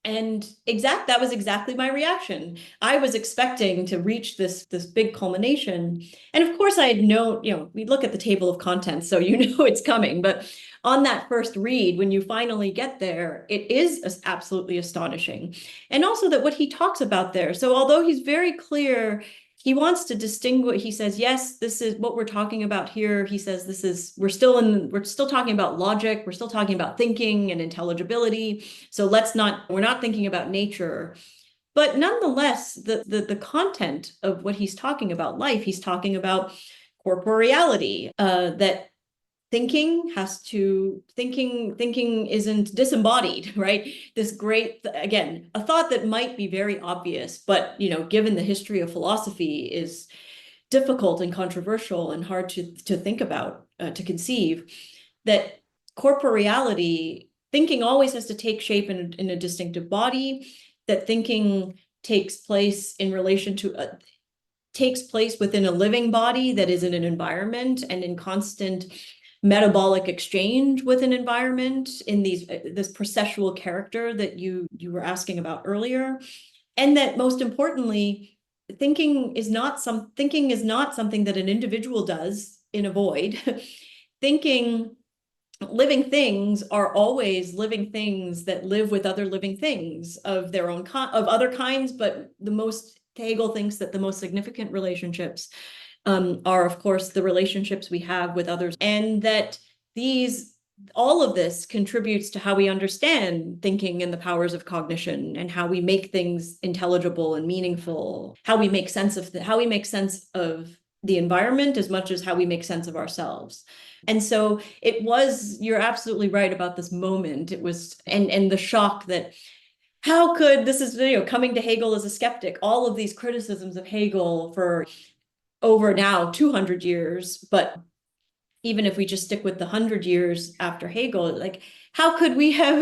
And that was exactly my reaction. I was expecting to reach this big culmination. And of course I had known, we look at the table of contents, so it's coming. But on that first read, when you finally get there, it is absolutely astonishing. And also that what he talks about there. So although he's very clear, he wants to distinguish. He says, yes, this is what we're talking about here. He says we're still talking about logic. We're still talking about thinking and intelligibility. So we're not thinking about nature. But nonetheless, the content of what he's talking about life, he's talking about corporeality, that thinking isn't disembodied, right? This great, again, a thought that might be very obvious, but given the history of philosophy, is difficult and controversial and hard to think about, to conceive, that corporeality, thinking always has to take shape in a distinctive body, that thinking takes place within a living body that is in an environment and in constant metabolic exchange with an environment, in this processual character that you were asking about earlier. And that most importantly, thinking is not something that an individual does in a void. Living things are always living things that live with other living things of their own of other kinds, but Hegel thinks that the most significant relationships are, of course, the relationships we have with others, and that all of this contributes to how we understand thinking and the powers of cognition, and how we make things intelligible and meaningful, how we make sense of the environment as much as how we make sense of ourselves. And so you're absolutely right about this moment. It was, and the shock that, how could this is, coming to Hegel as a skeptic, all of these criticisms of Hegel for over now 200 years, but even if we just stick with the 100 years after Hegel, like, how could we have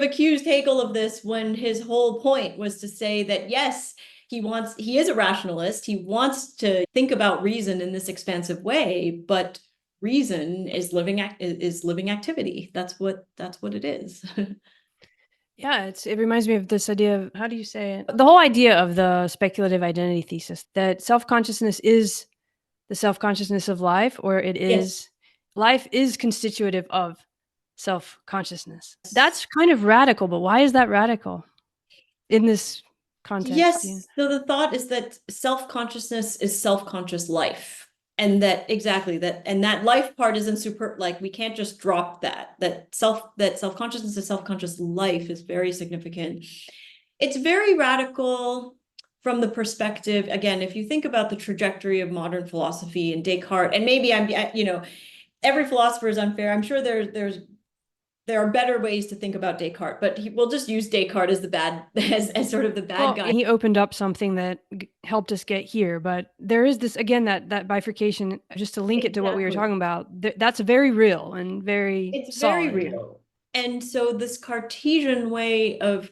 accused Hegel of this when his whole point was to say that, yes, he is a rationalist. He wants to think about reason in this expansive way, but reason is living activity. That's what it is. Yeah, it reminds me of this idea of, how do you say it? The whole idea of the speculative identity thesis, that self-consciousness is the self-consciousness of life, or Yes. life is constitutive of self-consciousness. That's kind of radical, but why is that radical in this context? Yes. So the thought is that self-consciousness is self-conscious life. And that life part isn't like, we can't just drop that self-consciousness is self-conscious life is very significant. It's very radical from the perspective, again, if you think about the trajectory of modern philosophy and Descartes, and maybe every philosopher is unfair. I'm sure there are better ways to think about Descartes, but we'll just use Descartes as sort of the bad guy. He opened up something that helped us get here, but there is this, again, that bifurcation, just to link it to what we were talking about. That's very real and It's solid. very real. And so this Cartesian way of,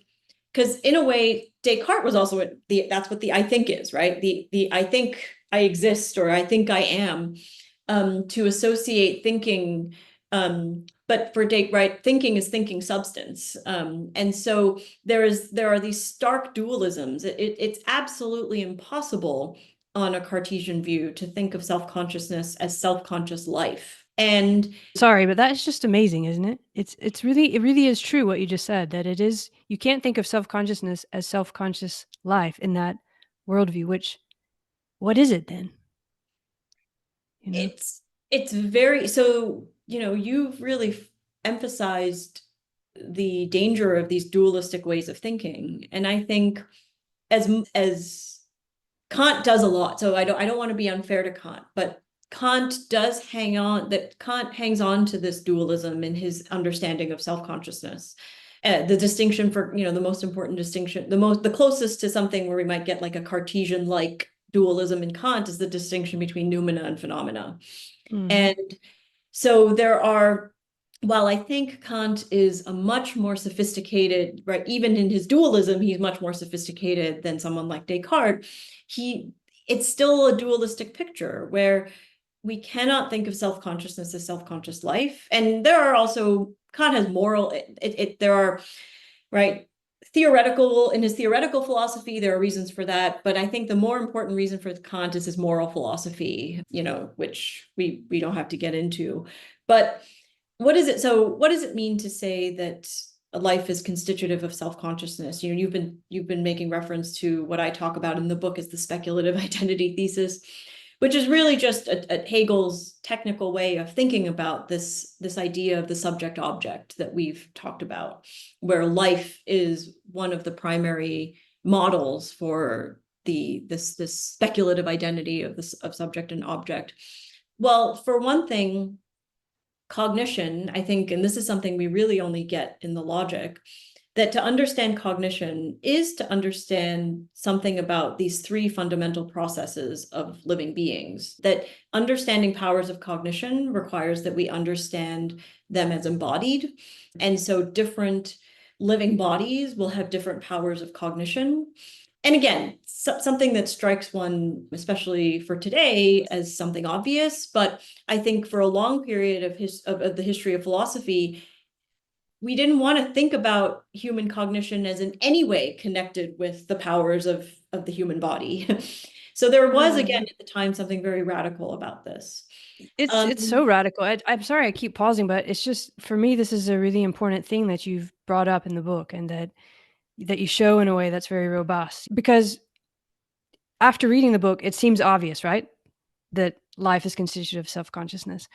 because in a way, Descartes was also that's what the I think is, right? The I think exist, or I think I am, to associate thinking. But for Descartes, thinking is thinking substance. And so there are these stark dualisms. It's absolutely impossible on a Cartesian view to think of self-consciousness as self-conscious life. And sorry, but that is just amazing, isn't it? It really is true what you just said, that it is, you can't think of self-consciousness as self-conscious life in that worldview, which, what is it then? You know? it's very, so, you've really emphasized the danger of these dualistic ways of thinking. And I think as Kant does a lot, so I don't want to be unfair to Kant, but Kant hangs on to this dualism in his understanding of self-consciousness. The distinction for, the most important distinction, the closest to something where we might get like a Cartesian-like dualism in Kant is the distinction between noumena and phenomena. And so while I think Kant is a much more sophisticated, right, even in his dualism, he's much more sophisticated than someone like Descartes, it's still a dualistic picture where we cannot think of self-consciousness as self-conscious life. And there are also, Kant has moral, there are, right, in his theoretical philosophy, there are reasons for that. But I think the more important reason for Kant is his moral philosophy, which we don't have to get into. But what does it mean to say that a life is constitutive of self-consciousness? You've been making reference to what I talk about in the book as the speculative identity thesis, which is really just a Hegel's technical way of thinking about this idea of the subject-object that we've talked about, where life is one of the primary models for this speculative identity of subject and object. Well, for one thing, cognition, I think, and this is something we really only get in the logic, that to understand cognition is to understand something about these three fundamental processes of living beings, that understanding powers of cognition requires that we understand them as embodied. And so different living bodies will have different powers of cognition. And again, something that strikes one, especially for today, as something obvious, but I think for a long period of the history of philosophy, we didn't want to think about human cognition as in any way connected with the powers of the human body. So there was, again, at the time, something very radical about this. It's so radical. I'm sorry I keep pausing, but it's just, for me, this is a really important thing that you've brought up in the book, and that you show in a way that's very robust. Because after reading the book, it seems obvious, right, that life is constituted of self-consciousness.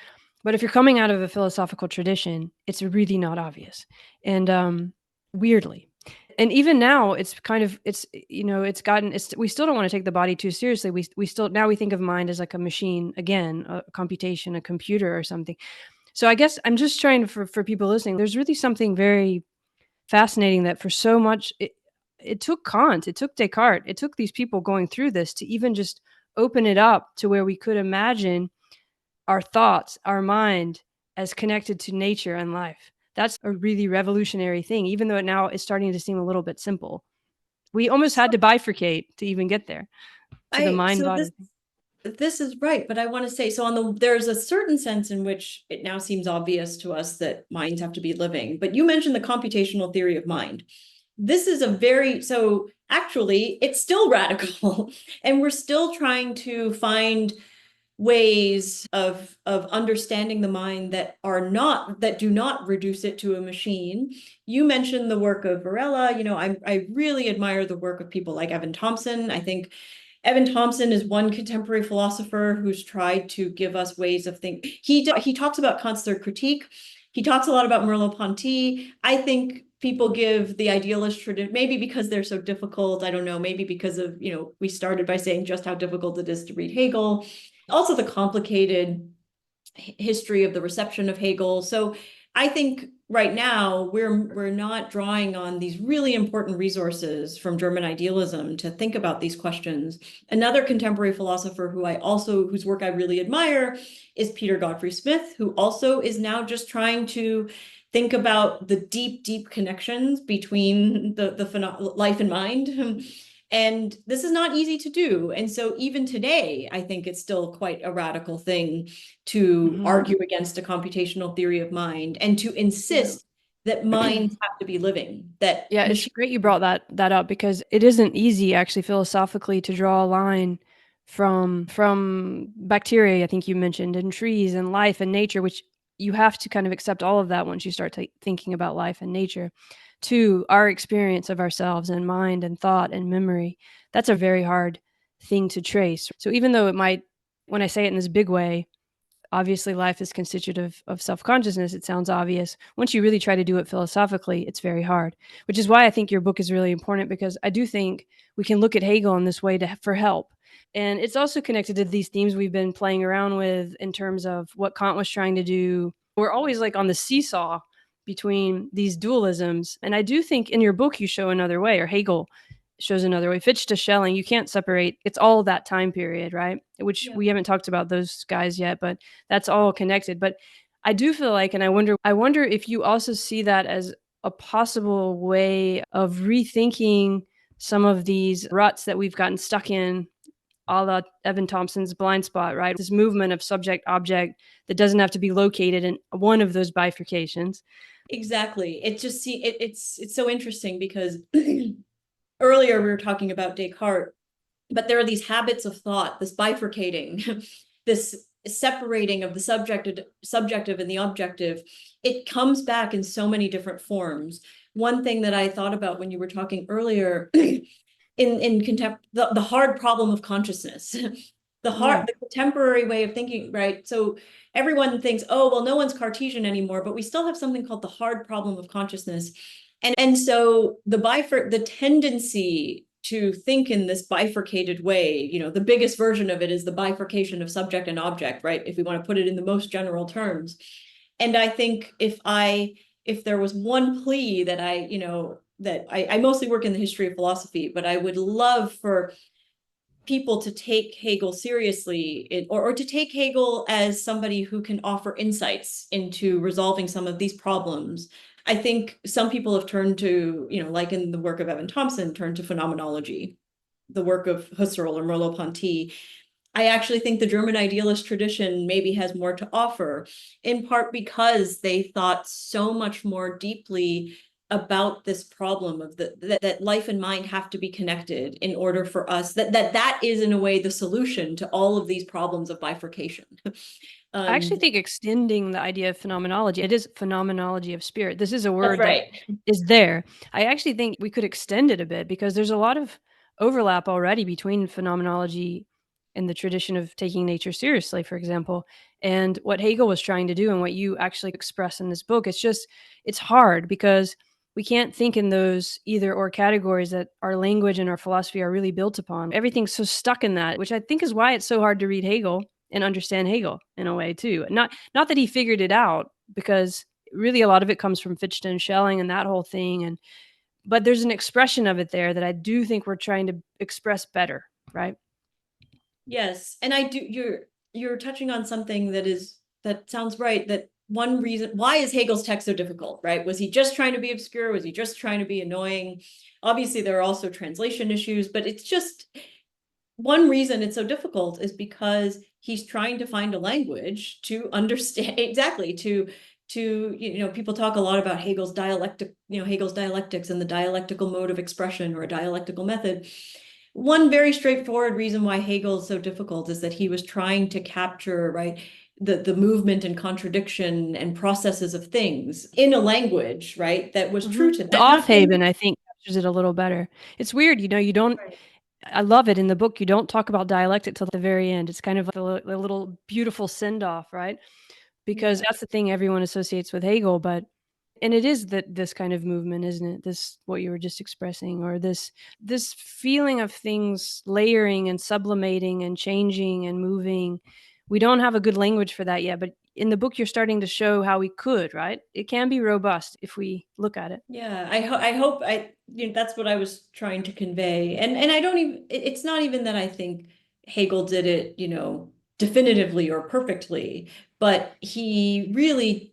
But if you're coming out of a philosophical tradition, it's really not obvious. And weirdly, and even now, it's kind of, we still don't want to take the body too seriously. We still, now we think of mind as like a machine, again, a computation, a computer or something. So I guess I'm just trying to, for people listening, there's really something very fascinating that for so much, it took Kant, it took Descartes, it took these people going through this to even just open it up to where we could imagine our thoughts, our mind, as connected to nature and life. That's a really revolutionary thing, even though it now is starting to seem a little bit simple. We almost had to bifurcate to even get there, to the mind body. This is right, but I want to say, so there's a certain sense in which it now seems obvious to us that minds have to be living. But you mentioned the computational theory of mind. This is so actually, it's still radical, and we're still trying to find ways of understanding the mind that do not reduce it to a machine. You mentioned the work of Varela. I really admire the work of people like Evan Thompson. I think Evan Thompson is one contemporary philosopher who's tried to give us ways of thinking. He talks about Kant's third critique. He talks a lot about Merleau-Ponty. I think people give the idealist tradition, maybe because they're so difficult, I don't know, maybe because of, we started by saying just how difficult it is to read Hegel. Also the complicated history of the reception of Hegel. So I think right now we're not drawing on these really important resources from German idealism to think about these questions. Another contemporary philosopher whose work I really admire is Peter Godfrey Smith, who also is now just trying to think about the deep, deep connections between the life and mind. And this is not easy to do. And so even today, I think it's still quite a radical thing to argue against a computational theory of mind and to insist that minds have to be living, that Yeah, it's great you brought that up, because it isn't easy actually philosophically to draw a line from bacteria, I think you mentioned, and trees and life and nature, which you have to kind of accept all of that once you start thinking about life and nature, to our experience of ourselves and mind and thought and memory. That's a very hard thing to trace. So even though it might, when I say it in this big way, obviously life is constitutive of self-consciousness, it sounds obvious. Once you really try to do it philosophically, it's very hard, which is why I think your book is really important, because I do think we can look at Hegel in this way for help. And it's also connected to these themes we've been playing around with in terms of what Kant was trying to do. We're always like on the seesaw between these dualisms. And I do think in your book you show another way, or Hegel shows another way. Fichte to Schelling, you can't separate. It's all that time period, right? Which we haven't talked about those guys yet, but that's all connected. But I do feel like, and I wonder if you also see that as a possible way of rethinking some of these ruts that we've gotten stuck in, a la Evan Thompson's blind spot, right? This movement of subject object that doesn't have to be located in one of those bifurcations. Exactly. It just it's so interesting because earlier we were talking about Descartes, but there are these habits of thought, this bifurcating, this separating of the subjective and the objective. It comes back in so many different forms. One thing that I thought about when you were talking earlier in the hard problem of consciousness, the contemporary way of thinking, right? So everyone thinks, oh, well, no one's Cartesian anymore, but we still have something called the hard problem of consciousness. And so the tendency to think in this bifurcated way, the biggest version of it is the bifurcation of subject and object, right? If we want to put it in the most general terms. And I think if there was one plea that I mostly work in the history of philosophy, but I would love for people to take Hegel seriously, or to take Hegel as somebody who can offer insights into resolving some of these problems. I think some people have turned to, like in the work of Evan Thompson, turned to phenomenology, the work of Husserl and Merleau-Ponty. I actually think the German idealist tradition maybe has more to offer, in part because they thought so much more deeply about this problem of that life and mind have to be connected in order for us, that is in a way the solution to all of these problems of bifurcation. I actually think extending the idea of phenomenology, it is phenomenology of spirit. This is a word right. that is there. I actually think we could extend it a bit, because there's a lot of overlap already between phenomenology and the tradition of taking nature seriously, for example, and what Hegel was trying to do and what you actually express in this book. It's hard because we can't think in those either or categories that our language and our philosophy are really built upon. Everything's so stuck in that, which I think is why it's so hard to read Hegel and understand Hegel in a way too. Not that he figured it out, because really a lot of it comes from Fichte and Schelling and that whole thing. But there's an expression of it there that I do think we're trying to express better, right? Yes, and you're touching on something that sounds right. That one reason why is Hegel's text so difficult, right? Was he just trying to be obscure? Was he just trying to be annoying? Obviously, there are also translation issues, but it's just one reason it's so difficult is because he's trying to find a language to understand exactly to people talk a lot about Hegel's dialectics and the dialectical mode of expression or a dialectical method. One very straightforward reason why Hegel is so difficult is that he was trying to capture, right, the movement and contradiction and processes of things in a language, right, that was true to The that. Aufheben, I think, captures it a little better. It's weird, you don't. Right. I love it in the book. You don't talk about dialectic till the very end. It's kind of like a little beautiful send off, right? Because that's the thing everyone associates with Hegel, and it is this kind of movement, isn't it? This, what you were just expressing, or this feeling of things layering and sublimating and changing and moving. We don't have a good language for that yet, but in the book you're starting to show how we could, right? It can be robust if we look at it. Yeah, I hope that's what I was trying to convey. And I don't even it's not even that I think Hegel did it, definitively or perfectly, but he really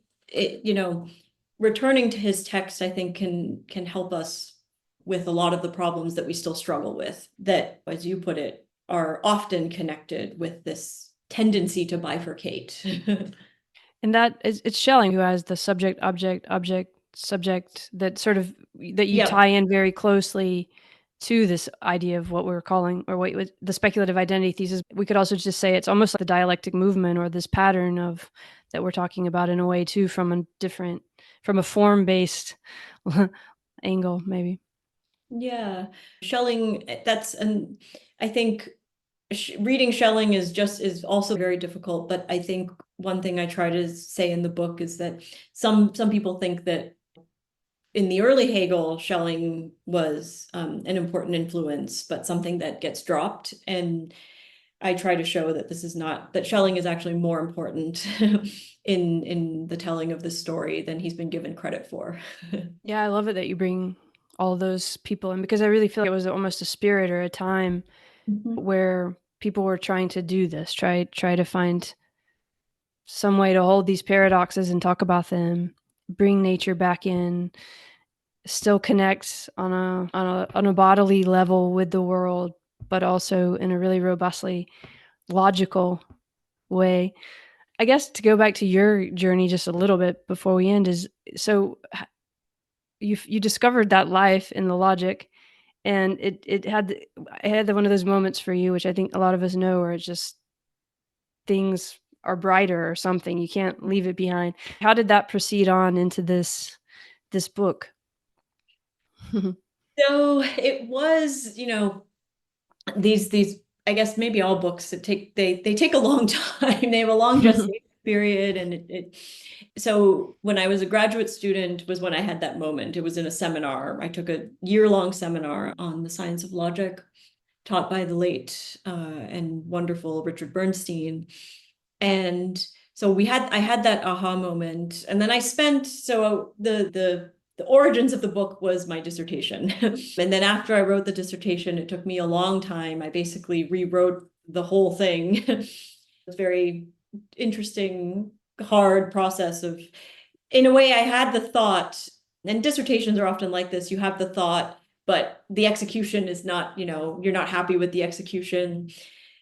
returning to his text, I think can help us with a lot of the problems that we still struggle with, that, as you put it, are often connected with this tendency to bifurcate. And that is, it's Schelling who has the subject, object, object, subject, that sort of, that you Yeah. tie in very closely to this idea of what we're calling, or what the speculative identity thesis. We could also just say it's almost like the dialectic movement, or this pattern of that we're talking about in a way too, from a form-based angle, maybe. Yeah. Schelling, and I think reading Schelling is also very difficult, but I think one thing I try to say in the book is that some people think that in the early Hegel, Schelling was an important influence, but something that gets dropped. And I try to show that this is not, that Schelling is actually more important in the telling of the story than he's been given credit for. Yeah, I love it that you bring all those people in, because I really feel like it was almost a spirit or a time Mhm. where people were trying to do this, try to find some way to hold these paradoxes and talk about them, bring nature back in, still connect on a bodily level with the world, but also in a really robustly logical way. I guess to go back to your journey just a little bit before we end is, so you discovered that life in the logic, and it had one of those moments for you, which I think a lot of us know, where it's just things are brighter or something. You can't leave it behind. How did that proceed on into this book? So it was, these I guess maybe all books that they take a long time. They have a long gestation period, and so when I was a graduate student was when I had that moment. It was in a seminar. I took a year-long seminar on the science of logic, taught by the late and wonderful Richard Bernstein. And so I had that aha moment, and then I spent, so the origins of the book was my dissertation. And then after I wrote the dissertation, it took me a long time. I basically rewrote the whole thing. It's very interesting, hard process of, in a way, I had the thought, and dissertations are often like this. You have the thought, but the execution is not, you're not happy with the execution.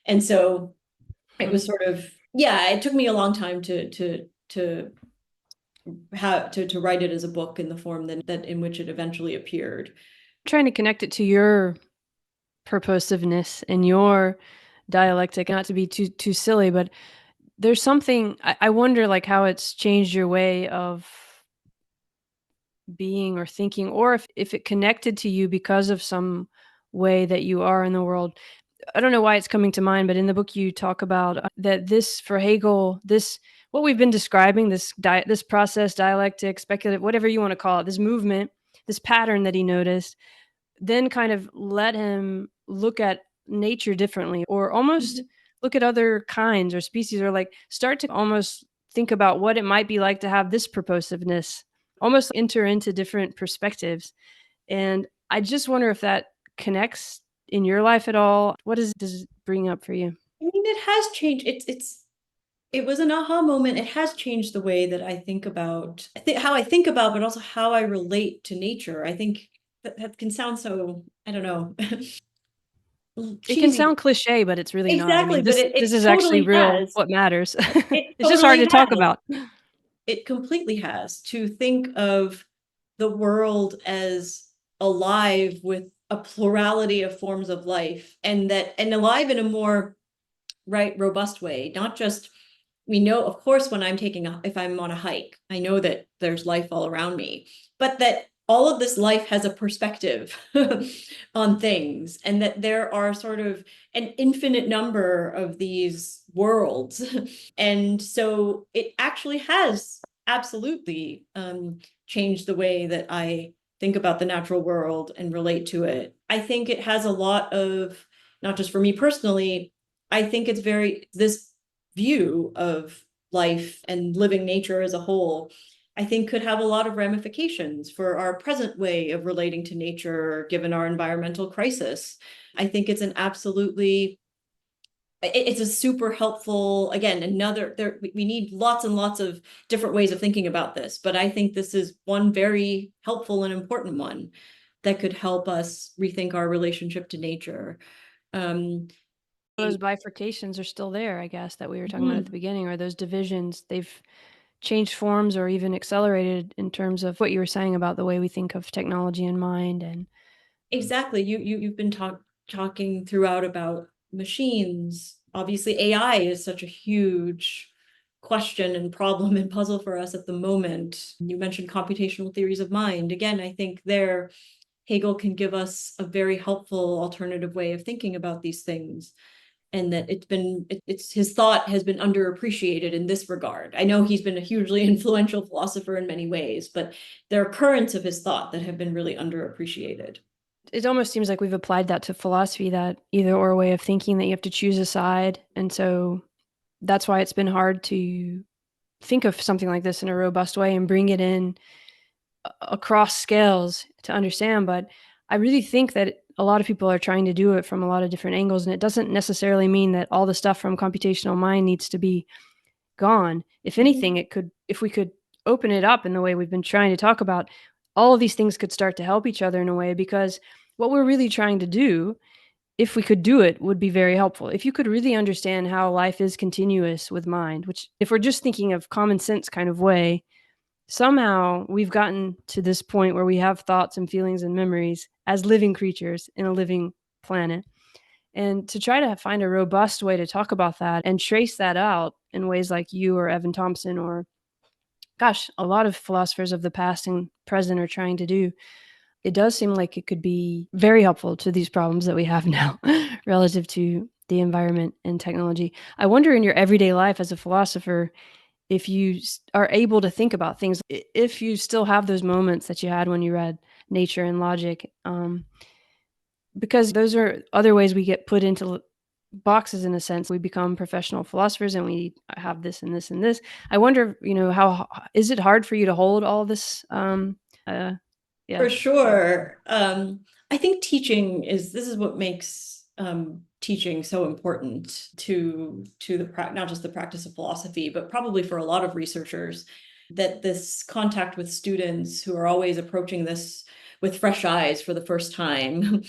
And so it was sort of, yeah, it took me a long time to write it as a book in the form that in which it eventually appeared. Trying to connect it to your purposiveness and your dialectic, not to be too silly, but there's something I wonder, like, how it's changed your way of being or thinking, or if it connected to you because of some way that you are in the world. I don't know why it's coming to mind, but in the book you talk about that this, for Hegel, this, what we've been describing, this process, dialectic, speculative, whatever you want to call it, this movement, this pattern that he noticed, then kind of let him look at nature differently, or almost Mhm. look at other kinds or species, or like start to almost think about what it might be like to have this purposiveness, almost enter into different perspectives. And I just wonder if that connects in your life at all. What does it bring up for you? I mean, it has changed. It was an aha moment. It has changed the way that I think about, how I think about, but also how I relate to nature. I think that can sound so, I don't know, It can cheesy. sound cliche, but it's really not. I Exactly, mean, but this it is actually totally real, has. what matters. It It's just hard totally to talk has. about. It completely has, to think of the world as alive with a plurality of forms of life, and alive in a more robust way, not just, we know, of course, when if I'm on a hike, I know that there's life all around me, but that all of this life has a perspective on things, and that there are sort of an infinite number of these worlds. And so it actually has absolutely changed the way that I think about the natural world and relate to it. I think it has a lot of, not just for me personally, I think it's this view of life and living nature as a whole, I think could have a lot of ramifications for our present way of relating to nature, given our environmental crisis. I think it's it's a super helpful, again, we need lots and lots of different ways of thinking about this, but I think this is one very helpful and important one. that could help us rethink our relationship to nature. Those bifurcations are still there, I guess, that we were talking about at the beginning, or those divisions. They've changed forms or even accelerated in terms of what you were saying about the way we think of technology and mind. And Exactly. You've been talking throughout about machines. Obviously, AI is such a huge question and problem and puzzle for us at the moment. You mentioned computational theories of mind. Again, I think there Hegel can give us a very helpful alternative way of thinking about these things. And that it's his thought has been underappreciated in this regard. I know he's been a hugely influential philosopher in many ways, but there are currents of his thought that have been really underappreciated. it almost seems like we've applied that to philosophy, that either or way of thinking, that you have to choose a side. And so that's why it's been hard to think of something like this in a robust way and bring it in across scales to understand. But I really think that a lot of people are trying to do it from a lot of different angles, and it doesn't necessarily mean that all the stuff from computational mind needs to be gone. If anything, it could, if we could open it up in the way we've been trying to talk about, all of these things could start to help each other in a way, because what we're really trying to do, if we could do it, would be very helpful. If you could really understand how life is continuous with mind, which if we're just thinking of common sense kind of way, somehow we've gotten to this point where we have thoughts and feelings and memories as living creatures in a living planet. And to try to find a robust way to talk about that and trace that out in ways like you or Evan Thompson or, gosh, a lot of philosophers of the past and present are trying to do, it does seem like it could be very helpful to these problems that we have now relative to the environment and technology. I wonder, in your everyday life as a philosopher, if you are able to think about things, if you still have those moments that you had when you read Nature and Logic, because those are other ways we get put into boxes. In a sense, we become professional philosophers and we have this and this and this. I wonder, how is it hard for you to hold all this? Yeah. For sure. I think teaching this is what makes teaching so important to the not just the practice of philosophy, but probably for a lot of researchers, that this contact with students who are always approaching this with fresh eyes for the first time,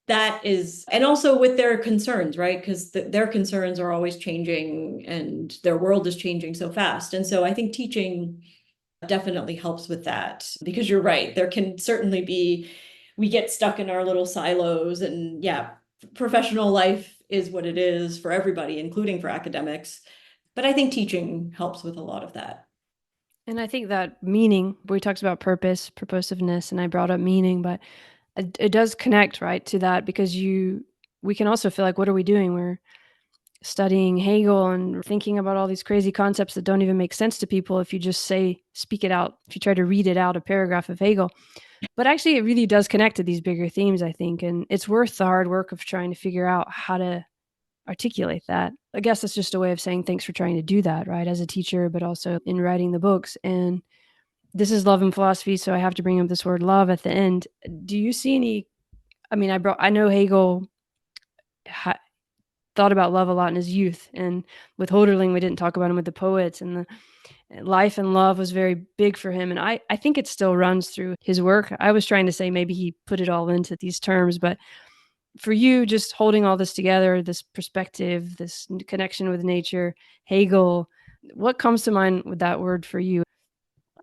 that is, and also with their concerns, right? Because their concerns are always changing and their world is changing so fast. And so I think teaching definitely helps with that, because you're right, there can certainly be, we get stuck in our little silos, and yeah, professional life is what it is for everybody, including for academics. But I think teaching helps with a lot of that. And I think that meaning, we talked about purpose, purposiveness, and I brought up meaning, but it does connect, right, to that, because we can also feel like, what are we doing? We're studying Hegel and thinking about all these crazy concepts that don't even make sense to people if you just speak it out, if you try to read it out, a paragraph of Hegel. But actually, it really does connect to these bigger themes, I think, and it's worth the hard work of trying to figure out how to articulate that. I guess that's just a way of saying thanks for trying to do that, right, as a teacher, but also in writing the books. And this is Love and Philosophy, so I have to bring up this word love at the end. Do you see any, I mean, I know Hegel thought about love a lot in his youth, and with Holderlin, we didn't talk about him with the poets, and the life and love was very big for him. And I think it still runs through his work. I was trying to say maybe he put it all into these terms, but for you, just holding all this together, this perspective, this connection with nature, Hegel, what comes to mind with that word for you?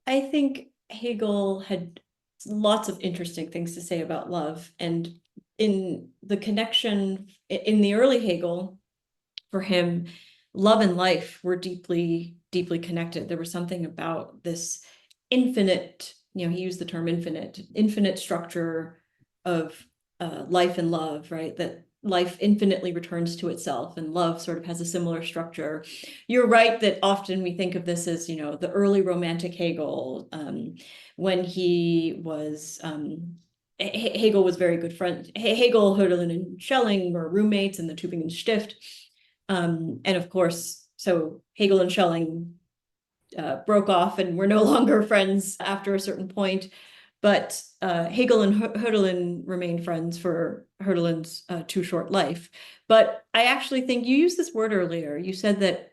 I think Hegel had lots of interesting things to say about love, and in the connection in the early Hegel, for him, love and life were deeply, deeply connected. There was something about this infinite, he used the term infinite structure of life and love, right? That life infinitely returns to itself, and love sort of has a similar structure. You're right that often we think of this as, the early romantic Hegel, when he was, Hegel was very good friends. Hegel, Hölderlin, and Schelling were roommates in the Tübingen Stift. And of course, so Hegel and Schelling broke off and were no longer friends after a certain point. But Hegel and Hölderlin remained friends for Hölderlin's too short life. But I actually think you used this word earlier. You said that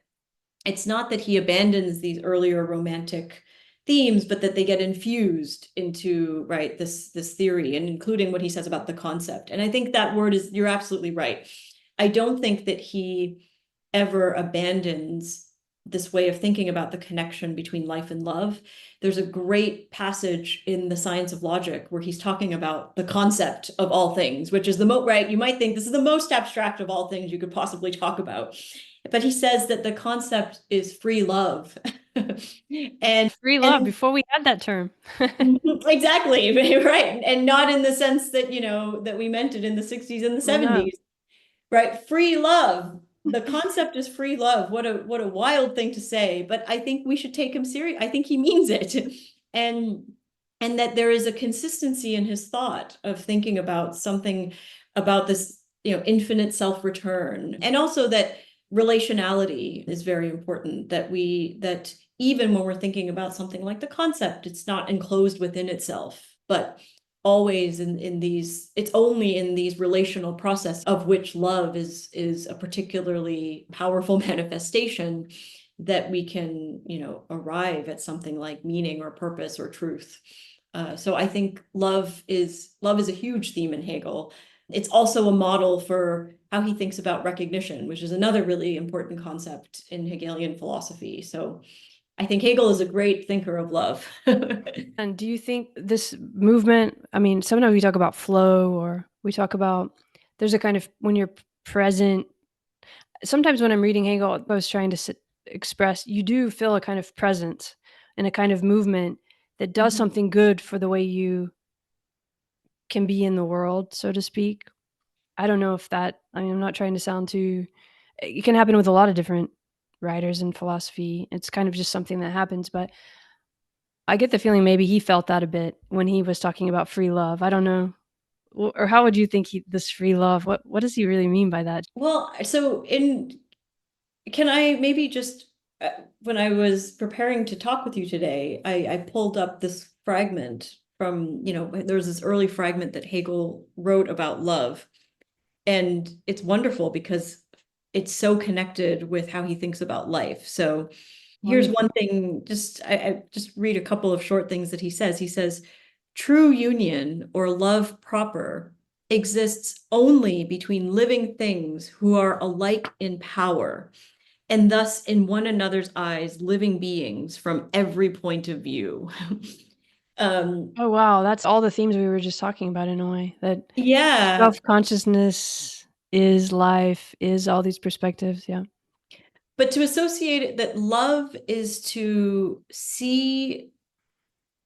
it's not that he abandons these earlier romantic themes, but that they get infused into, right, this theory, and including what he says about the concept. And I think that word is, you're absolutely right. I don't think that he ever abandons this way of thinking about the connection between life and love. There's a great passage in The Science of Logic where he's talking about the concept of all things, which is the right, you might think this is the most abstract of all things you could possibly talk about. But he says that the concept is free love. and Free love, before we had that term. exactly, right. And not in the sense that, that we meant it in the 60s and the 70s. Right? Free love. The concept is free love. What a wild thing to say, but I think we should take him serious. I think he means it. And that there is a consistency in his thought of thinking about something about this, infinite self-return. And also that relationality is very important, that even when we're thinking about something like the concept, it's not enclosed within itself, but always in these, it's only in these relational process of which love is a particularly powerful manifestation, that we can, arrive at something like meaning or purpose or truth. So I think love is a huge theme in Hegel. It's also a model for how he thinks about recognition, which is another really important concept in Hegelian philosophy. So I think Hegel is a great thinker of love. And do you think this movement, I mean, sometimes we talk about flow, or we talk about, there's a kind of, when you're present, sometimes when I'm reading Hegel, I was trying to express, you do feel a kind of presence and a kind of movement that does something good for the way you can be in the world, so to speak. I don't know if that, I mean, I'm not trying to sound too, it can happen with a lot of different writers in philosophy. It's kind of just something that happens, but I get the feeling maybe he felt that a bit when he was talking about free love. I don't know. Or how would you think this free love, what does he really mean by that? Well, so can I maybe just, when I was preparing to talk with you today, I pulled up this fragment from, there was this early fragment that Hegel wrote about love. And it's wonderful because it's so connected with how he thinks about life. So here's one thing, I just read a couple of short things that he says. He says, true union or love proper exists only between living things who are alike in power, and thus in one another's eyes, living beings from every point of view. Oh, wow. That's all the themes we were just talking about in a way, that Yeah. self-consciousness is life, is all these perspectives. Yeah. But to associate it, that love is to see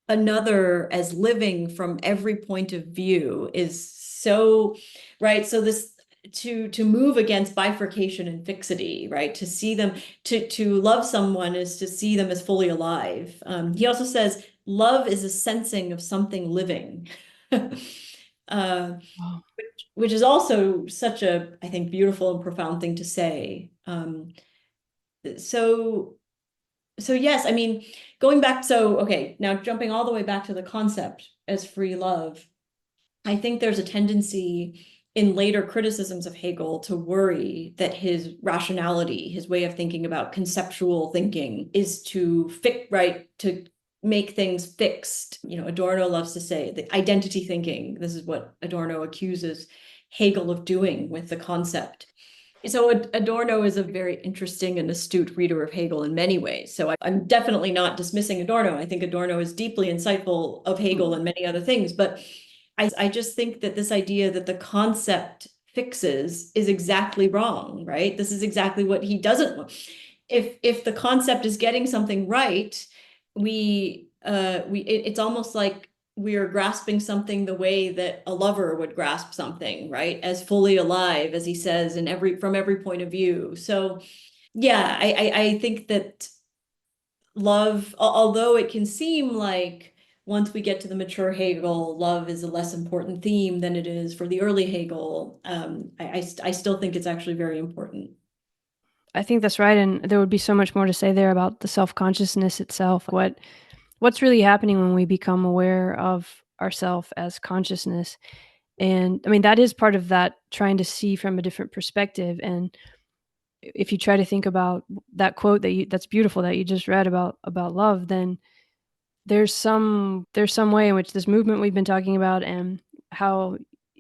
another as living from every point of view is so, right? So this, to move against bifurcation and fixity, right? To see them, to love someone is to see them as fully alive. He also says love is a sensing of something living. Wow. Which is also such a, I think, beautiful and profound thing to say. So yes, I mean, going back, okay, now jumping all the way back to the concept as free love, I think there's a tendency in later criticisms of Hegel to worry that his rationality, his way of thinking about conceptual thinking, is to to make things fixed. Adorno loves to say the identity thinking. This is what Adorno accuses Hegel of doing with the concept. So Adorno is a very interesting and astute reader of Hegel in many ways. So I'm definitely not dismissing Adorno. I think Adorno is deeply insightful of Hegel and many other things. But I just think that this idea that the concept fixes is exactly wrong, right? This is exactly what he doesn't want. If the concept is getting something right, it's almost like we are grasping something the way that a lover would grasp something, right? As fully alive, as he says, from every point of view. So yeah, I think that love, although it can seem like once we get to the mature Hegel, love is a less important theme than it is for the early Hegel, I still think it's actually very important. I think that's right, and there would be so much more to say there about the self-consciousness itself. What's really happening when we become aware of ourself as consciousness? And I mean, that is part of that, trying to see from a different perspective. And if you try to think about that quote that's beautiful that you just read about love, then there's some way in which this movement we've been talking about and how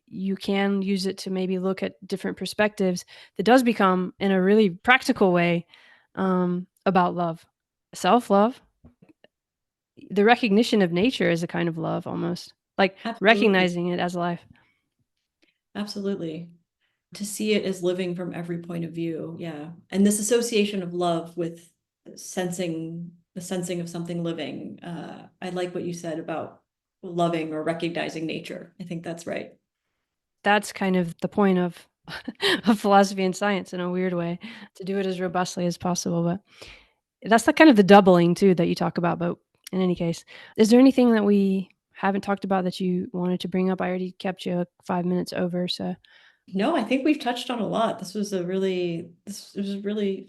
you can use it to maybe look at different perspectives that does become, in a really practical way, about love, self-love, the recognition of nature as a kind of love, almost like recognizing it as life. Absolutely. To see it as living from every point of view. Yeah. And this association of love with the sensing of something living. I like what you said about loving or recognizing nature. I think that's right. That's kind of the point of of philosophy and science, in a weird way, to do it as robustly as possible. But that's the kind of the doubling too that you talk about. But in any case, is there anything that we haven't talked about that you wanted to bring up? I already kept you 5 minutes over, so. No, I think we've touched on a lot. This was really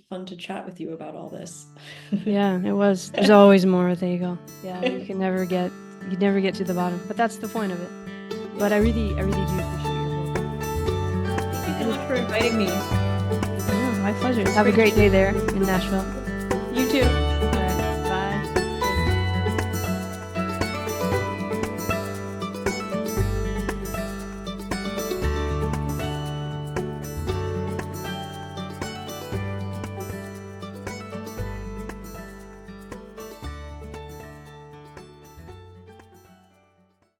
fun to chat with you about all this. Yeah, it was. There's always more with Hegel. Yeah, you never get to the bottom. But that's the point of it. But I really do appreciate your book. Thank you so much for inviting me. Yeah, my pleasure. Have a great day there in Nashville. You too.